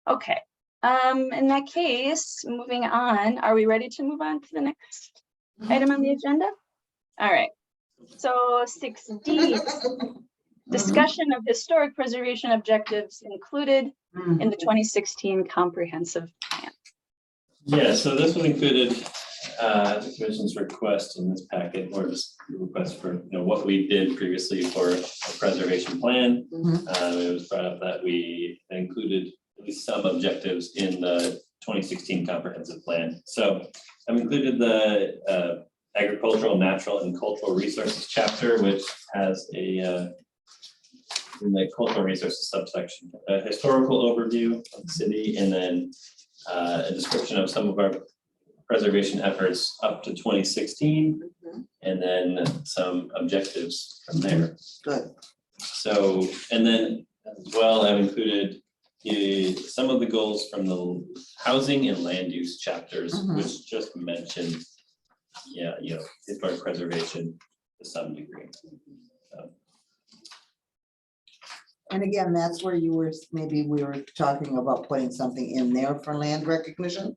Okay. In that case, moving on, are we ready to move on to the next item on the agenda? All right. So 6D, discussion of historic preservation objectives included Mm, in the 2016 comprehensive plan. Yeah, so this one included the commission's request in this packet, or just the request for, what we did previously for a preservation plan. mhm. It was brought up that we included at least some objectives in the 2016 comprehensive plan. So I've included the agricultural, natural, and cultural resources chapter, which has in the cultural resources subsection, a historical overview of the city, and then a description of some of our preservation efforts up to 2016, Mhm. and then some objectives from there. Good, So, and then as well, I've included some of the goals from the housing and land use chapters, Mhm. which just mentioned, historic preservation to some degree. and again, that's where maybe we were talking about putting something in there for land recognition.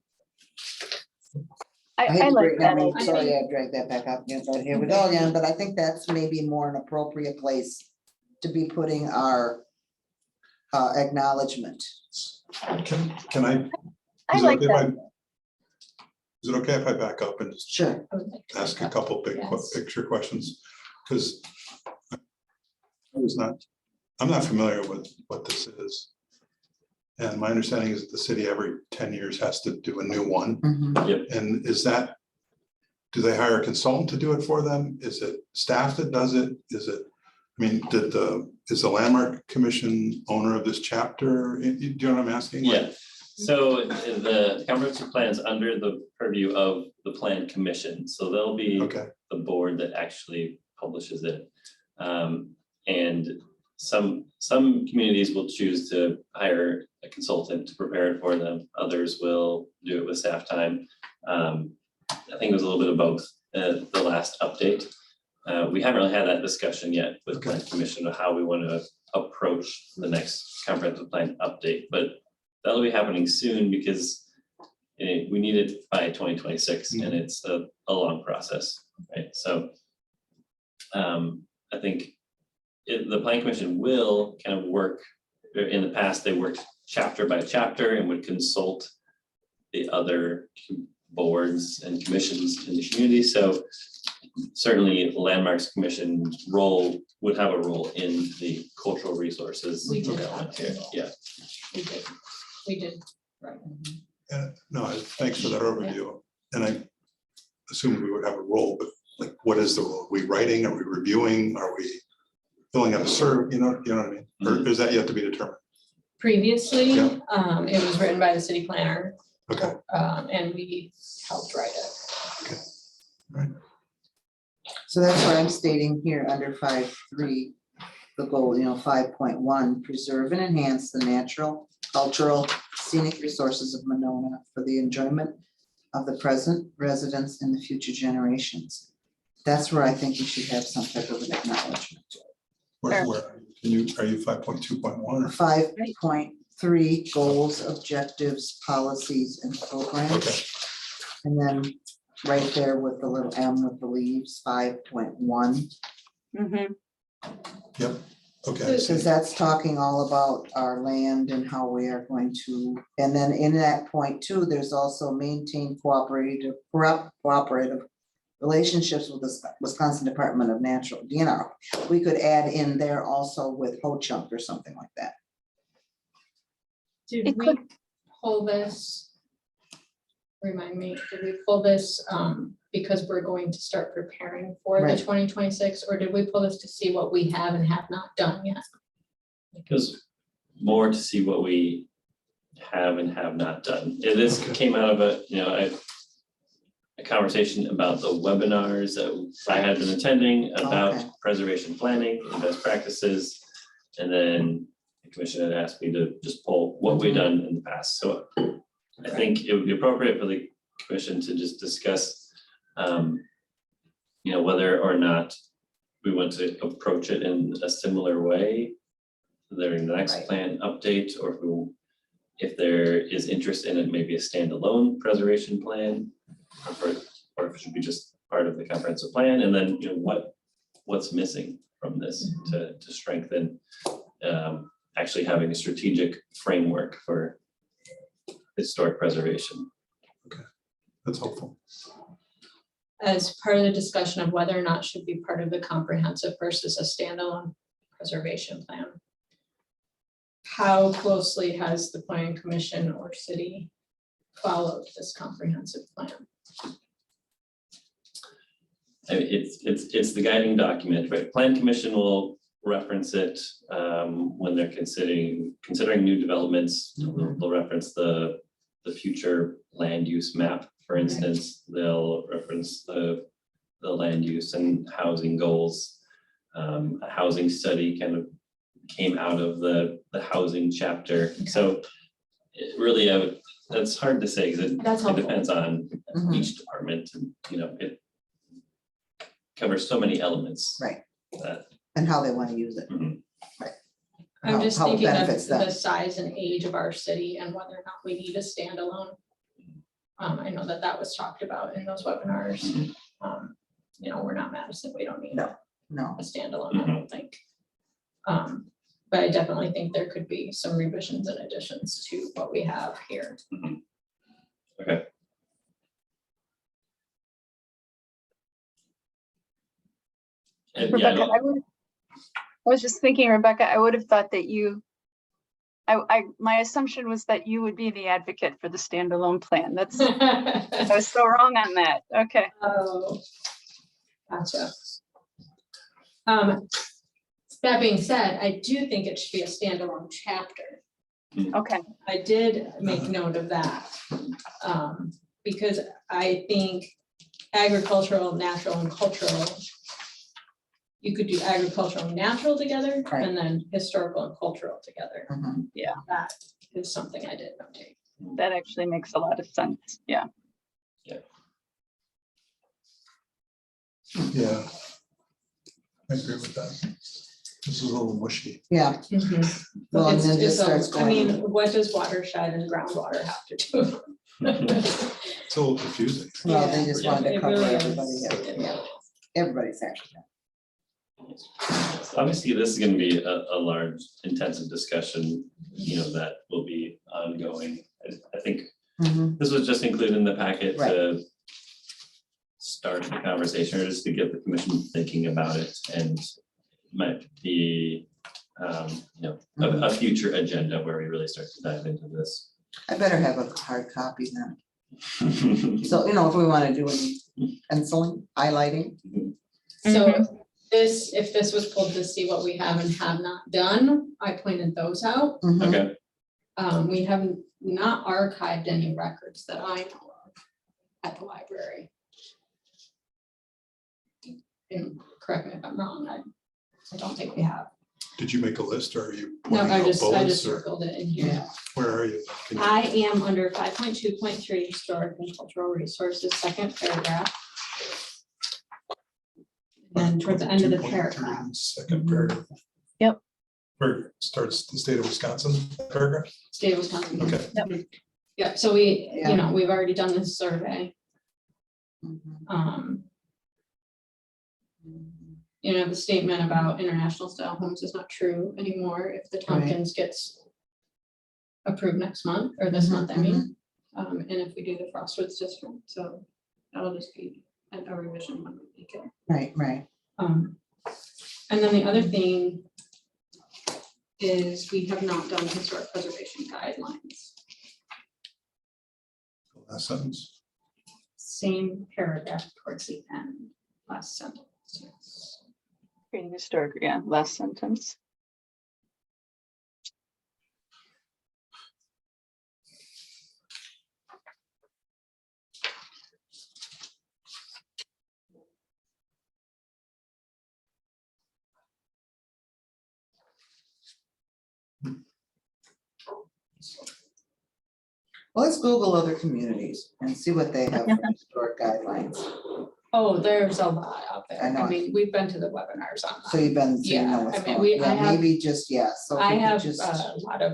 I hate to like break that. memory, idea. sorry, I dragged that back up, yes, but here we go again, but I think that's maybe more an appropriate place to be putting our acknowledgement. Can I? I is it like okay if that. Is it okay if I back up and just Sure. I would like to ask do a that. couple big Yes. picture questions? Because I'm not familiar with what this is. And my understanding is that the city every 10 years has to do a new one. Mhm. And is that do they hire a consultant to do it for them? Is it staff that does it? Is it, I mean, is the Landmark Commission owner of this chapter? Do you know what I'm asking? Like, Yeah, so the comprehensive plan is under the purview of the Plan Commission, so they'll be Okay, the board that actually publishes it. And some communities will choose to hire a consultant to prepare it for them. Others will do it with staff time. I think it was a little bit of both, the last update. We haven't really had that discussion yet with Okay. Plan Commission of how we want to approach the next comprehensive plan update, but that'll be happening soon because we need it by 2026 and it's a long process, right? So I think the Plan Commission will kind of work, in the past, they worked chapter by chapter and would consult the other boards and commissions in the community. So certainly Landmarks Commission role would have a role in the cultural resources. We did development that. here. Yeah, We did, right. no, thanks for that overview. And I assumed we would have a role, but like, what is the role? Are we writing? Are we reviewing? Are we filling out a survey? You know what I mean? Or is that yet to be determined? Previously, Yeah. It was written by the city planner, Okay, and we helped write it. So that's what I'm stating here under 5.3, the goal, 5.1, preserve and enhance the natural, cultural, scenic resources of Monona for the enjoyment of the present residents and the future generations. That's where I think you should have some type of an acknowledgement. where, are you 5.2.1 or? 5.3, goals, objectives, policies, and programs. Okay, And then right there with the little M with the leaves, 5.1. Mhm. okay, I see. Because that's talking all about our land and how we are going to, and then in that point too, there's also maintain cooperative relationships with the Wisconsin Department of Natural, DNR. We could add in there also with Ho-Chunk or something like that. Did It we could- pull this? Remind me, did we pull this because we're going to start preparing for the Right. 2026, or did we pull this to see what we have and have not done yet? because more to see what we have and have not done. Yeah, this Okay. came out of a conversation about the webinars that I had been attending about Okay. preservation planning and best practices. And then the commission had asked me to just pull what we've done in the past. So I think it would be appropriate for the commission to just discuss, whether or not we want to approach it in a similar way during the next Right. plan update, or if there is interest in it, maybe a standalone preservation plan, or if it should be just part of the comprehensive plan, and then, what's missing from this to strengthen actually having a strategic framework for historic preservation. That's helpful. As part of the discussion of whether or not should be part of the comprehensive versus a standalone preservation plan. How closely has the planning commission or city followed this comprehensive plan? It's the guiding document, right? Plan Commission will reference it when they're considering new developments. They'll reference the future land use map, for instance. They'll reference the land use and housing goals. A housing study kind of came out of the housing chapter. So it really, that's hard to say because That's it helpful. depends on Mhm. each department and, it covers so many elements. Right. That, And how they want to use it. Mhm. Right. I'm just How it thinking of benefits them. the size and age of our city and whether or not we need a standalone. I know that was talked about in those webinars. We're not Madison, we don't need No. No, a standalone, I don't think. But I definitely think there could be some revisions and additions to what we have here. okay. And yeah, Rebecca, I was just thinking, Rebecca, I would have thought that my assumption was that you would be the advocate for the standalone plan. I was so wrong on that. Okay. Oh, gotcha. That being said, I do think it should be a standalone chapter. Okay. I did make note of that. Because I think agricultural, natural, and cultural, you could do agricultural and natural together, Right. and then historical and cultural together. Mhm. That is something I did notate. That actually makes a lot of sense. Yeah. Yeah. I agree with that. This is a little mushy. Yeah, well, and It's- then just it's a- starts I mean, going, what does watershed and groundwater have to do? It's a little confusing. well, they just wanted to It cover really is. everybody, It really is. everybody's happy. Obviously, this is gonna be a large intensive discussion, that will be ongoing. I think Mhm. this was just included in the packet to start the conversation, or just to get the commission thinking about it, and might be, a future agenda where we really start to dive into this. I better have a hard copy then. So, if we want to do any penciling, highlighting, So if this was pulled to see what we have and have not done, I pointed those out. mhm, Okay, We have not archived any records that I know of at the library. And correct me if I'm wrong, I don't think we have. Did you make a list or are you? No, pointing I out just bullets, or circled it in here. yeah, Where are you? Can you- I am under 5.2.3 historic and cultural resources, second paragraph. And then towards the end of the 2.3, paragraph. Second paragraph. Yep. Where starts the state of Wisconsin paragraph? State of Wisconsin. Okay. Yeah, so we, Yeah. we've already done this survey. mhm, The statement about international style homes is not true anymore if the Tompkins gets approved next month, or this Mhm, month, I mean. And if we do the Frostwoods district, so that'll just be a revision when we make it. right, And then the other thing is we have not done historic preservation guidelines. Last sentence. Same paragraph towards the end, last sentence. Creating historic, yeah, last sentence. well, let's Google other communities and see what they have for historic guidelines. Oh, there's a lot out there. I know. I mean, we've been to the webinars on So that. you've been, so you know Yeah, what's I mean, going, I yeah, have- maybe just, yeah, so if I we could have just, a lot of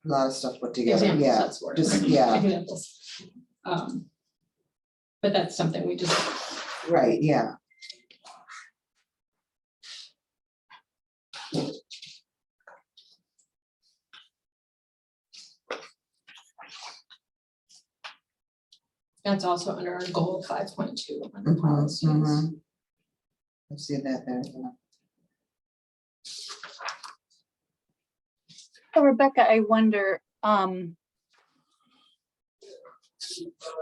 a lot of stuff put together, examples, yeah, that's where. just, yeah, Examples. But that's something we just, right, yeah. that's also under our goal 5.2 under Mhm, policies. mhm. Let's see that there, yeah. So Rebecca, I wonder,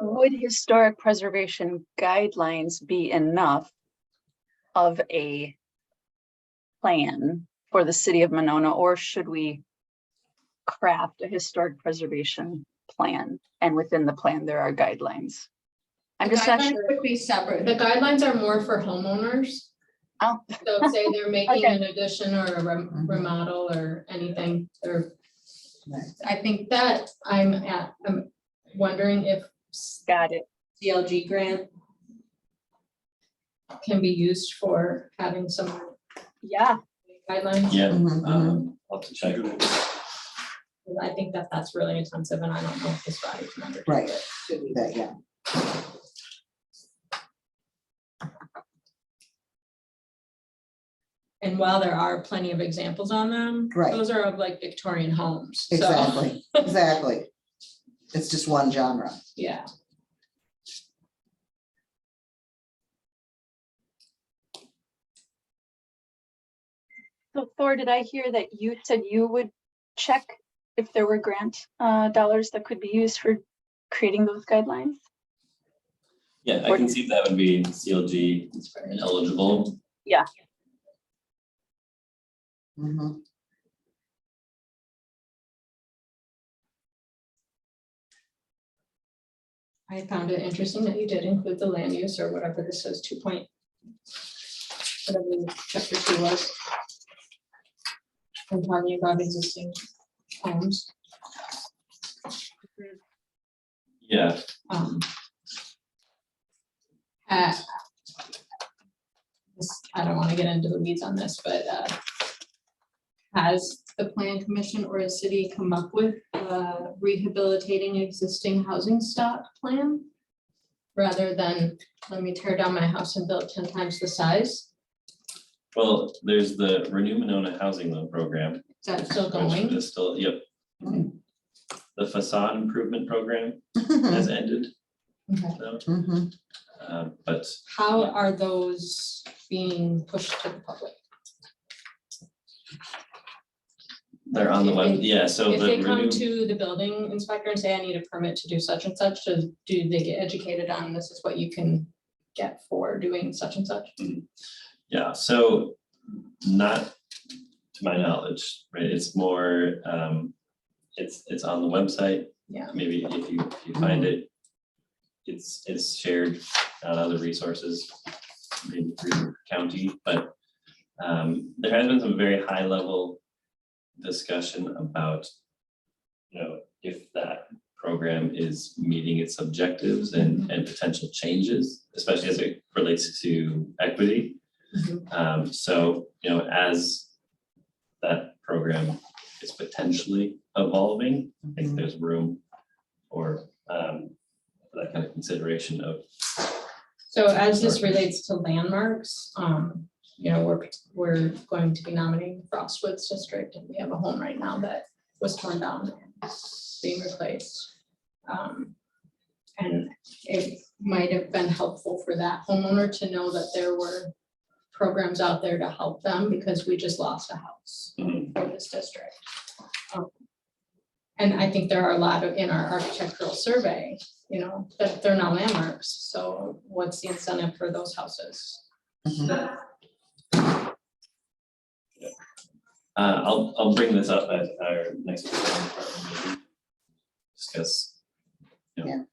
would historic preservation guidelines be enough of a plan for the city of Monona, or should we craft a historic preservation plan? And within the plan, there are guidelines. I'm The just not guidelines sure. would be separate. The guidelines are more for homeowners. Oh, So say they're making Okay. an addition or a remodel or anything, or Right. I think that I'm wondering if got it. CLG grant can be used for having some Yeah, guidelines. yeah, Mhm, mhm. I'll have to check. I think that's really intensive, and I don't know if this body can undertake Right, it. should do that, yeah. And while there are plenty of examples on them, Right. those are of like Victorian homes. So, Exactly, exactly. It's just one genre. yeah. so Thor, did I hear that you said you would check if there were grant dollars that could be used for creating those guidelines? Yeah, I can see if that would be CLG eligible. Mhm. I found it interesting that you did include the land use or whatever this says, 2 point. Whatever chapter 2 was. I'm talking about existing homes. Yeah, um, uh, I don't want to get into the weeds on this, but has the plan commission or a city come up with a rehabilitating existing housing stock plan? Rather than, let me tear down my house and build 10 times the size? well, there's the Renew Monona Housing Loan Program. Is that still which going? is still, yep. Mm. The facade improvement program has ended, Okay. though, Mhm. but How are those being pushed to the public? they're on the web, yeah, so If the they come Renew, to the building inspector and say, I need a permit to do such and such, do they get educated on this is what you can get for doing such and such? yeah, so not to my knowledge, right, it's more, it's on the website. Yeah. Maybe if you find it, it's shared on other resources, maybe through the county, but there has been some very high level discussion about, you know, if that program is meeting its objectives and potential changes, especially as it relates to equity. So, you know, as that program is potentially evolving, I think there's room for that kind of consideration of. So as this relates to landmarks, you know, we're going to be nominating Frostwoods District, and we have a home right now that was torn down and being replaced. And it might have been helpful for that homeowner to know that there were programs out there to help them, because we just lost a house for this district. And I think there are a lot of, in our architectural survey, you know, that they're not landmarks, so what's the incentive for those houses? Mhm. I'll bring this up at our next meeting. Discuss, you know,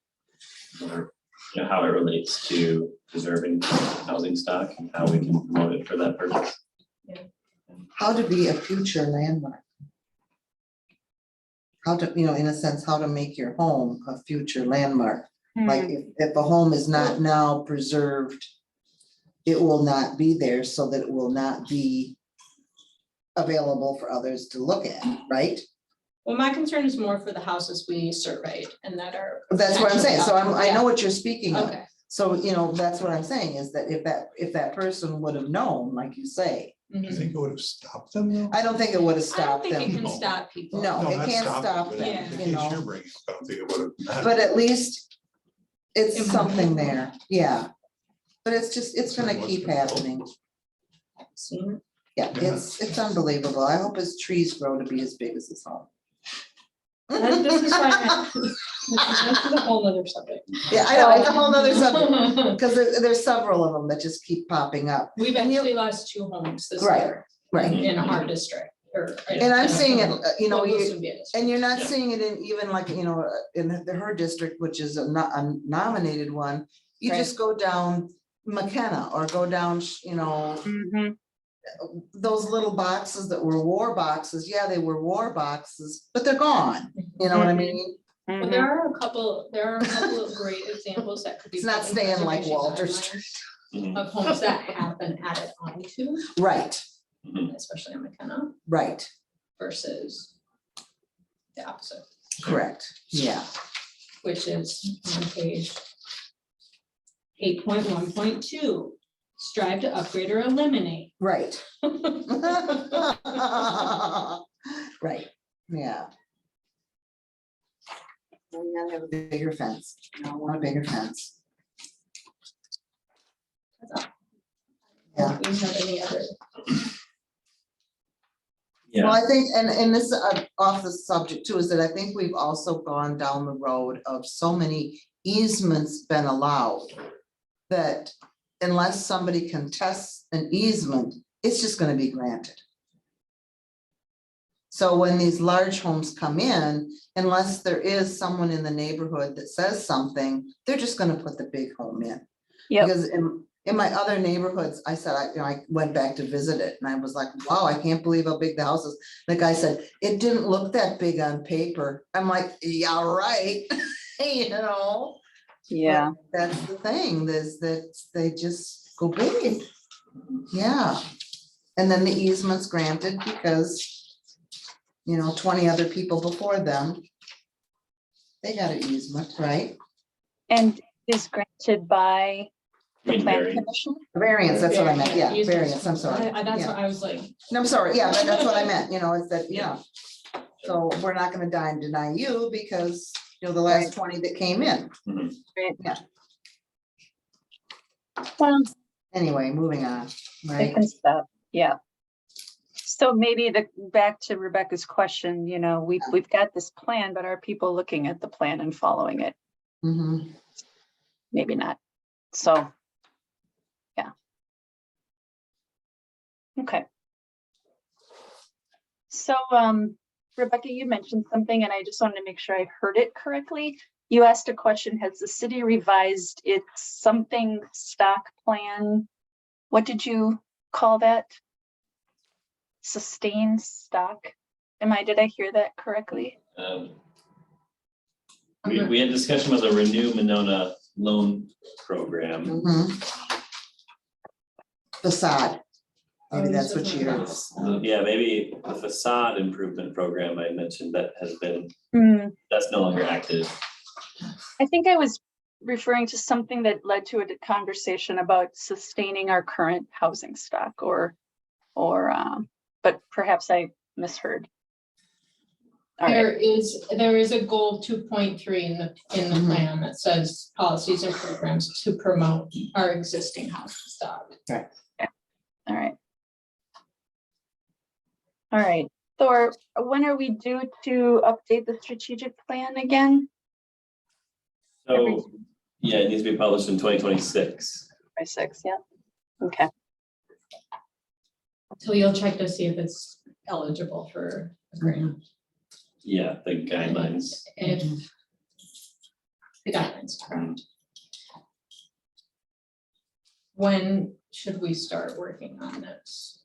you know, how it relates to preserving housing stock and how we can promote it for that purpose. How to be a future landmark. How to, you know, in a sense, how to make your home a future landmark. Like if a home is not now preserved, it will not be there, so that it will not be available for others to look at, right? Well, my concern is more for the houses we surveyed and that are. That's what I'm saying, so I Yeah. know what you're speaking of. Okay. So, you know, that's what I'm saying, is that if that person would have known, like you say, I Mhm. think it would have stopped them though. I don't think it would have I don't stopped think it them. can stop people. No, it not can't stop but them, the you case know. you're bringing, I don't think it would have. But at least it's It might. something there, yeah. But it's just, it's gonna What's keep the goal? happening. Seen it. Yeah, Yeah. it's unbelievable. I hope his trees grow to be as big as his home. And this is why, this is a whole nother subject. Yeah, I know, it's a whole nother subject, because there's several of them that just keep popping up. We've And you- actually lost 2 homes this Right, year. Right, In our district, or. and I'm seeing it, you know, Well, will you, soon be a district. and you're not Yeah. seeing it in even like, you know, in her district, which is a nominated one. You Right. just go down McKenna or go down, you know, those little boxes that were war boxes, yeah, they were war boxes, but they're gone, you know what I Mhm. mean? Well, there are a couple of great examples that could be. It's not put in staying like preservation Walter guidelines Of homes that have been added onto, Right, especially on McKenna, right, versus the opposite, correct, yeah. which is on page 8.1.2, strive to upgrade or eliminate. Right. Right, yeah. We gotta have a bigger fence, I want a bigger fence. Yeah. Do you have any other? Yeah, Well, I think, and this, off the subject too, is that I think we've also gone down the road of so many easements been allowed. That unless somebody contests an easement, it's just gonna be granted. So when these large homes come in, unless there is someone in the neighborhood that says something, they're just gonna put the big home in. Yep. Because in my other neighborhoods, I said, I went back to visit it and I was like, wow, I can't believe how big the house is. The guy said, it didn't look that big on paper. I'm like, yeah, right. You know, Yeah, that's the thing, is that they just go big. Yeah. And then the easement's granted because, 20 other people before them, they got an easement, right? and is granted by I mean, the plan very, commission? Variance, that's what I meant, yeah, Easements. variance, I'm sorry. That's Yeah. what I was like, No, I'm sorry, yeah, that's what I meant, it's that, Yeah. So we're not gonna die and deny you because, the last 20 that came in. Right. Yeah. Well, Anyway, moving on, it right? can stop, yeah. So maybe back to Rebecca's question, we've got this plan, but are people looking at the plan and following it? Mhm. Maybe not. So, yeah. Okay. So, Rebecca, you mentioned something and I just wanted to make sure I heard it correctly. You asked a question, has the city revised its something stock plan? What did you call that? Sustained stock? Did I hear that correctly? we had discussion about the Renew Monona loan program. Mhm. Facade. Maybe that's what you heard. Yeah, maybe the facade improvement program I mentioned that has been, Hmm, that's no longer active. I think I was referring to something that led to a conversation about sustaining our current housing stock but perhaps I misheard. All right, there is a goal 2.3 in the Mhm. plan that says policies and programs to promote our existing housing stock. all right. All right, Thor, when are we due to update the strategic plan again? So, yeah, it needs to be published in 2026. By 6, yeah. Okay, So you'll check to see if it's eligible for a grant. Yeah, the guidelines. If the guidelines are correct. When should we start working on this?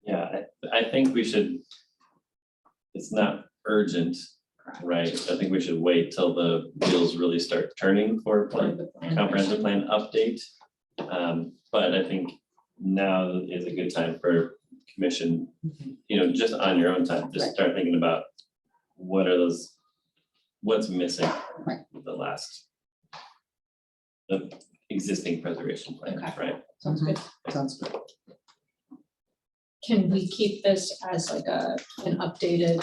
Yeah, I think we should, it's not urgent, right? I think we should wait till the wheels really start turning for plan, The plan comprehensive version? plan update. But I think now is a good time for commission, just on your own time, just start thinking about what are those, what's missing Right. the existing preservation plan, Okay. right? Sounds good. Sounds good. Can we keep this as like an updated,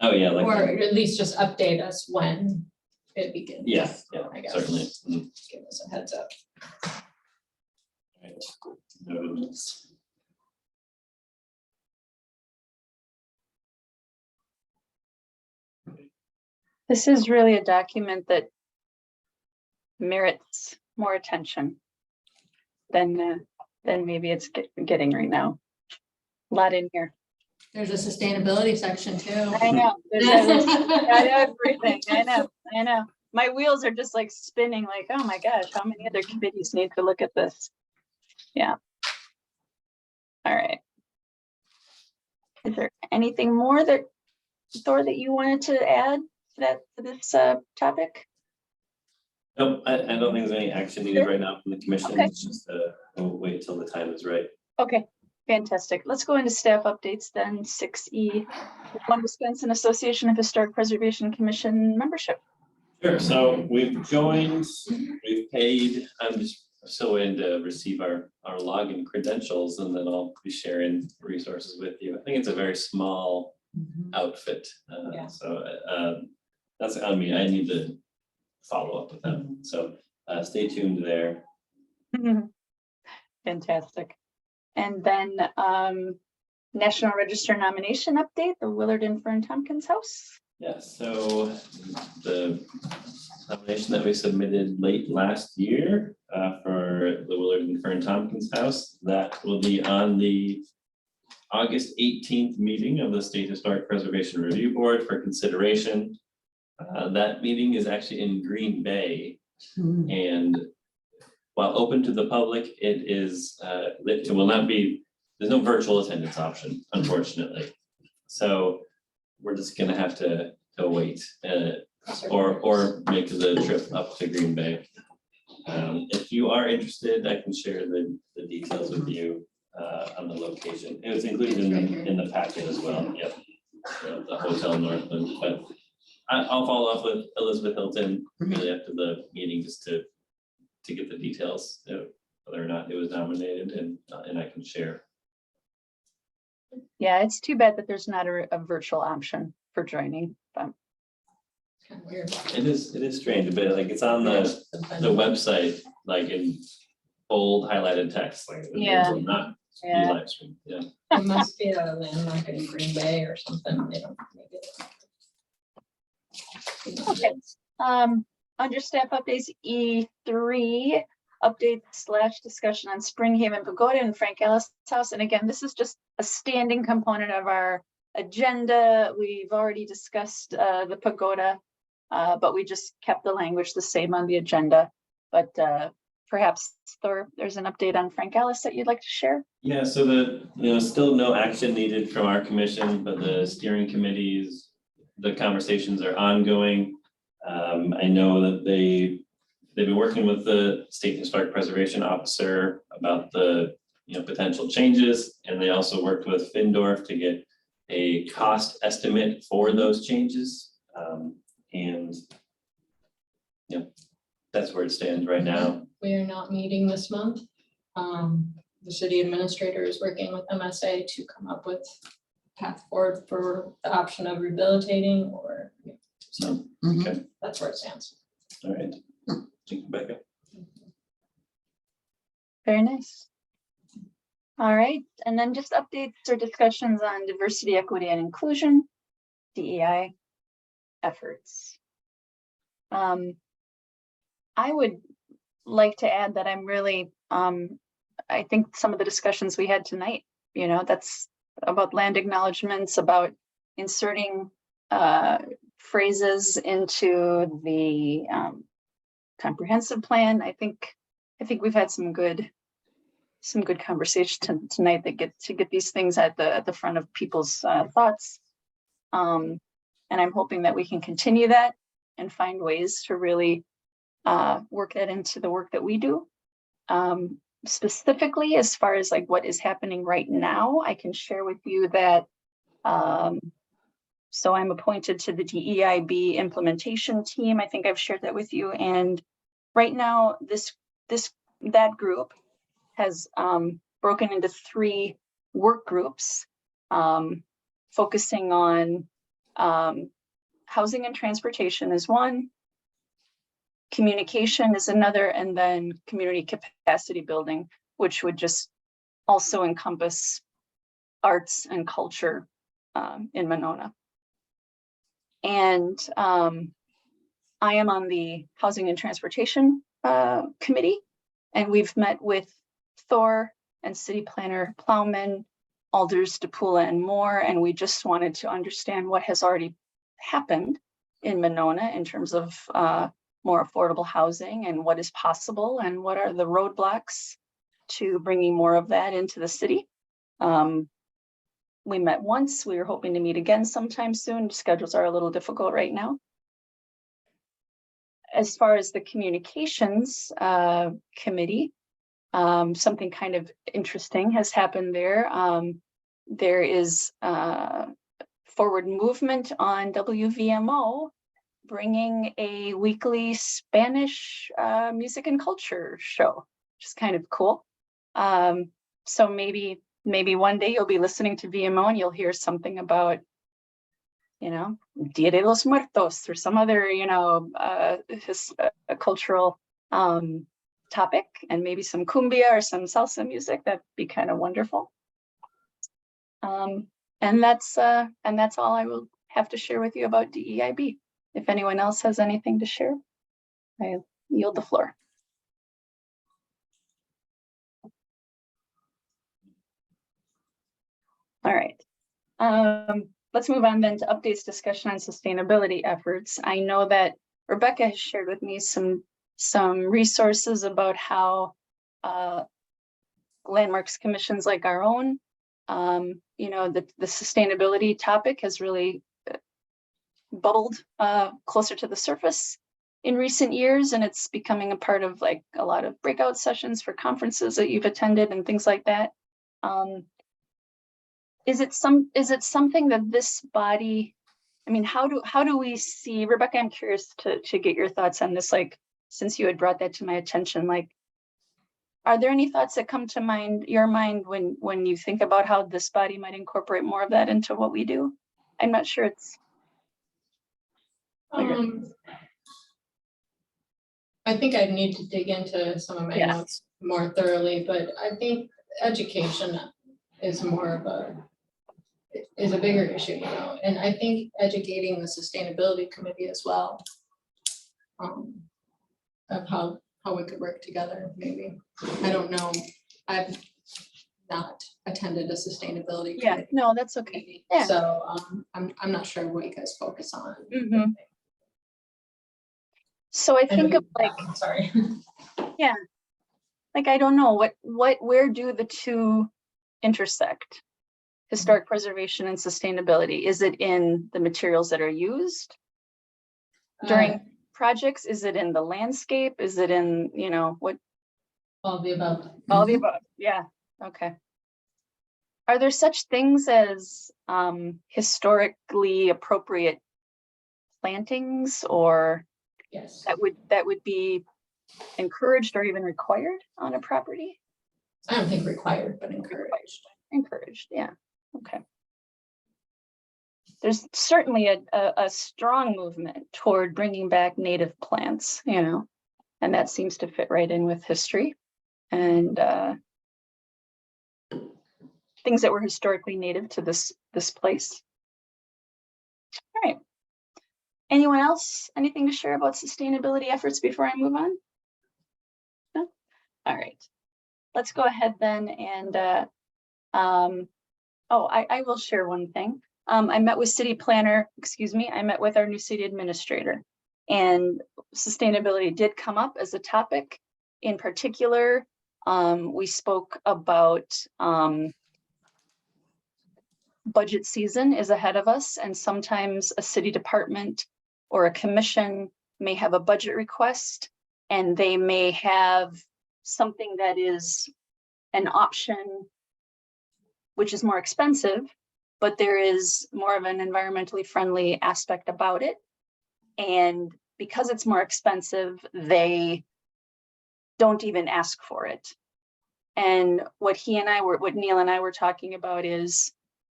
Oh, yeah, or like, at least just update us when it begins? yeah, I guess. certainly. Mhm. Give us a heads up. Right. Noted. this is really a document that merits more attention than maybe it's getting right now. A lot in here. There's a sustainability section too. I know, got everything, I know. My wheels are just like spinning like, oh my gosh, how many other committees need to look at this? Yeah. All right. Is there anything more that, Thor, that you wanted to add to this topic? Nope, I don't think there's any action needed Sure. right now from the commission. Okay. It's just, we'll wait till the time is right. Okay, fantastic. Let's go into staff updates then. 6E, One Wisconsin Association of Historic Preservation Commission membership. Sure, so we've joined, we've paid, I'm just still waiting to receive our login credentials, and then I'll be sharing resources with you. I think it's a very small outfit. Yeah. So that's on me. I need to follow up with them. So stay tuned there. Fantastic. And then National Register nomination update, the Willard and Fern Tompkins House. Yeah, so the nomination that we submitted late last year for the Willard and Fern Tompkins House, that will be on the August 18th meeting of the State Historic Preservation Review Board for consideration. That meeting is actually in Green Bay, and while open to the public, it will not be, there's no virtual attendance option, unfortunately. So we're just gonna have to wait or make the trip up to Green Bay. If you are interested, I can share the details with you on the location. It was included in the packet as well. Yep. The Hotel Northland, but I'll follow up with Elizabeth Hilton really after the meeting just to get the details, whether or not it was nominated, and I can share. Yeah, it's too bad that there's not a virtual option for joining, but Kind of weird. It is strange, but like it's on the website, like in bold highlighted text, like it Yeah. will not be yeah. live streamed, yeah. It must be a landmark in Green Bay or something. They don't make it. Okay. Under staff updates, E3 update / discussion on Springhaven Pagoda and Frank Ellis House. And again, this is just a standing component of our agenda. We've already discussed the pagoda, but we just kept the language the same on the agenda. But perhaps there's an update on Frank Ellis that you'd like to share. Yeah, so still no action needed from our commission, but the steering committees, the conversations are ongoing. I know that they've been working with the State Historic Preservation Officer about the potential changes, and they also worked with Findorf to get a cost estimate for those changes. And that's where it stands right now. We are not meeting this month. The city administrator is working with MSA to come up with path forward for the option of rehabilitating or, so Okay, that's where it stands. all right. Thank you, Becca. Very nice. All right, and then just updates or discussions on diversity, equity, and inclusion, DEI efforts. I would like to add that I'm really, I think some of the discussions we had tonight, that's about land acknowledgements, about inserting phrases into the comprehensive plan. I think we've had some good conversation tonight that get these things at the front of people's thoughts. And I'm hoping that we can continue that and find ways to really work that into the work that we do. Specifically, as far as like what is happening right now, I can share with you that so I'm appointed to the DEIB implementation team. I think I've shared that with you. And right now, that group has broken into 3 work groups, focusing on housing and transportation is one, communication is another, and then community capacity building, which would just also encompass arts and culture in Monona. And I am on the Housing and Transportation Committee, and we've met with Thor and City Planner Plowman, Alders, DePula, and more, and we just wanted to understand what has already happened in Monona in terms of more affordable housing and what is possible and what are the roadblocks to bringing more of that into the city. We met once. We were hoping to meet again sometime soon. Schedules are a little difficult right now. As far as the communications committee, something kind of interesting has happened there. There is forward movement on WVMO bringing a weekly Spanish music and culture show, which is kind of cool. So maybe one day you'll be listening to VMO and you'll hear something about, Dia de los Muertos or some other, cultural topic and maybe some cumbia or some salsa music. That'd be kind of wonderful. And that's all I will have to share with you about DEIB. If anyone else has anything to share, I yield the floor. All right. Let's move on then to updates, discussion on sustainability efforts. I know that Rebecca has shared with me some resources about how landmarks commissions like our own, you know, the sustainability topic has really bubbled closer to the surface in recent years, and it's becoming a part of like a lot of breakout sessions for conferences that you've attended and things like that. Is it something that this body, I mean, how do we see, Rebecca, I'm curious to get your thoughts on this, like, since you had brought that to my attention, like, are there any thoughts that come to your mind when you think about how this body might incorporate more of that into what we do? I'm not sure it's. I think I'd need to dig into some of my Yeah. notes more thoroughly, but I think education is more of a bigger issue, you know, and I think educating the sustainability committee as well, of how we could work together, maybe. I don't know. I've not attended a sustainability Yeah, committee. no, that's okay. Yeah. So I'm not sure what you guys focus on. Mhm. So I think of like, Sorry. like, I don't know, where do the two intersect? Historic preservation and sustainability. Is it in the materials that are used during projects? Is it in the landscape? Is it in, you know, what? All of the above. All the above. Yeah. Okay. Are there such things as historically appropriate plantings, or Yes. that would be encouraged or even required on a property? I don't think required, but encouraged. Encouraged, yeah. Okay. There's certainly a strong movement toward bringing back native plants, you know, and that seems to fit right in with history and things that were historically native to this place. All right. Anyone else? Anything to share about sustainability efforts before I move on? No? All right. Let's go ahead then and I will share one thing. I met with I met with our new city administrator, and sustainability did come up as a topic. In particular, we spoke about budget season is ahead of us, and sometimes a city department or a commission may have a budget request, and they may have something that is an option which is more expensive, but there is more of an environmentally friendly aspect about it. And because it's more expensive, they don't even ask for it. And what Neil and I were talking about is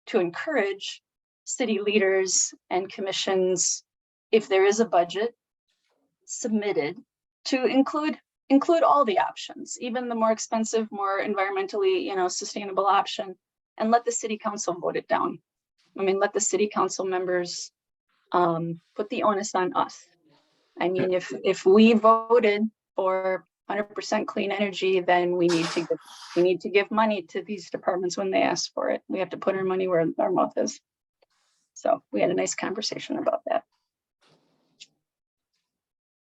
to encourage city leaders and commissions, if there is a budget submitted, to include all the options, even the more expensive, more environmentally, you know, sustainable option, and let the city council vote it down. I mean, let the city council members put the onus on us. I mean, if we voted for 100% clean energy, then we need to give money to these departments when they ask for it. We have to put our money where our mouth is. So we had a nice conversation about that.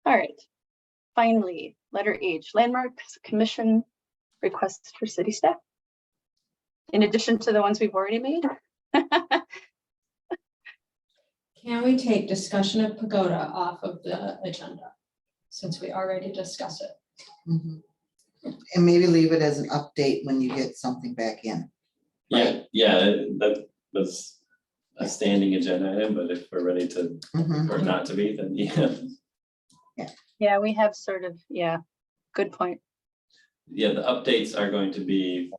All right. Finally, letter H, landmarks commission requests for city staff. In addition to the ones we've already made. Can we take discussion of pagoda off of the agenda, since we already discussed it? Mhm. And maybe leave it as an update when you get something back in. Yeah, that was a standing agenda item, but if we're ready to, Mhm. or not to be, then yeah. Yeah, we have sort of, yeah, good point. Yeah, the updates are going to be,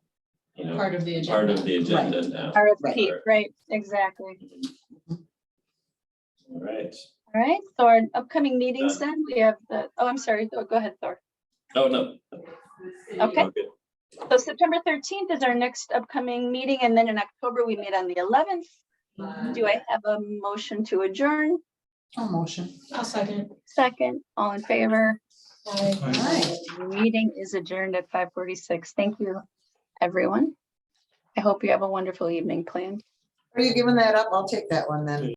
you know, Part of the part agenda. of the agenda now. RFP, right, exactly. All right. All right, so our upcoming meetings then, we have the, oh, I'm sorry, go ahead, Thor. Oh, no, Okay. So September 13th is our next upcoming meeting, and then in October, we meet on the 11th. Do I have a motion to adjourn? Oh, motion. I'll second. Second, all in favor? Bye. Aye. The meeting is adjourned at 5:46. Thank you, everyone. I hope you have a wonderful evening planned. Are you giving that up? I'll take that one then.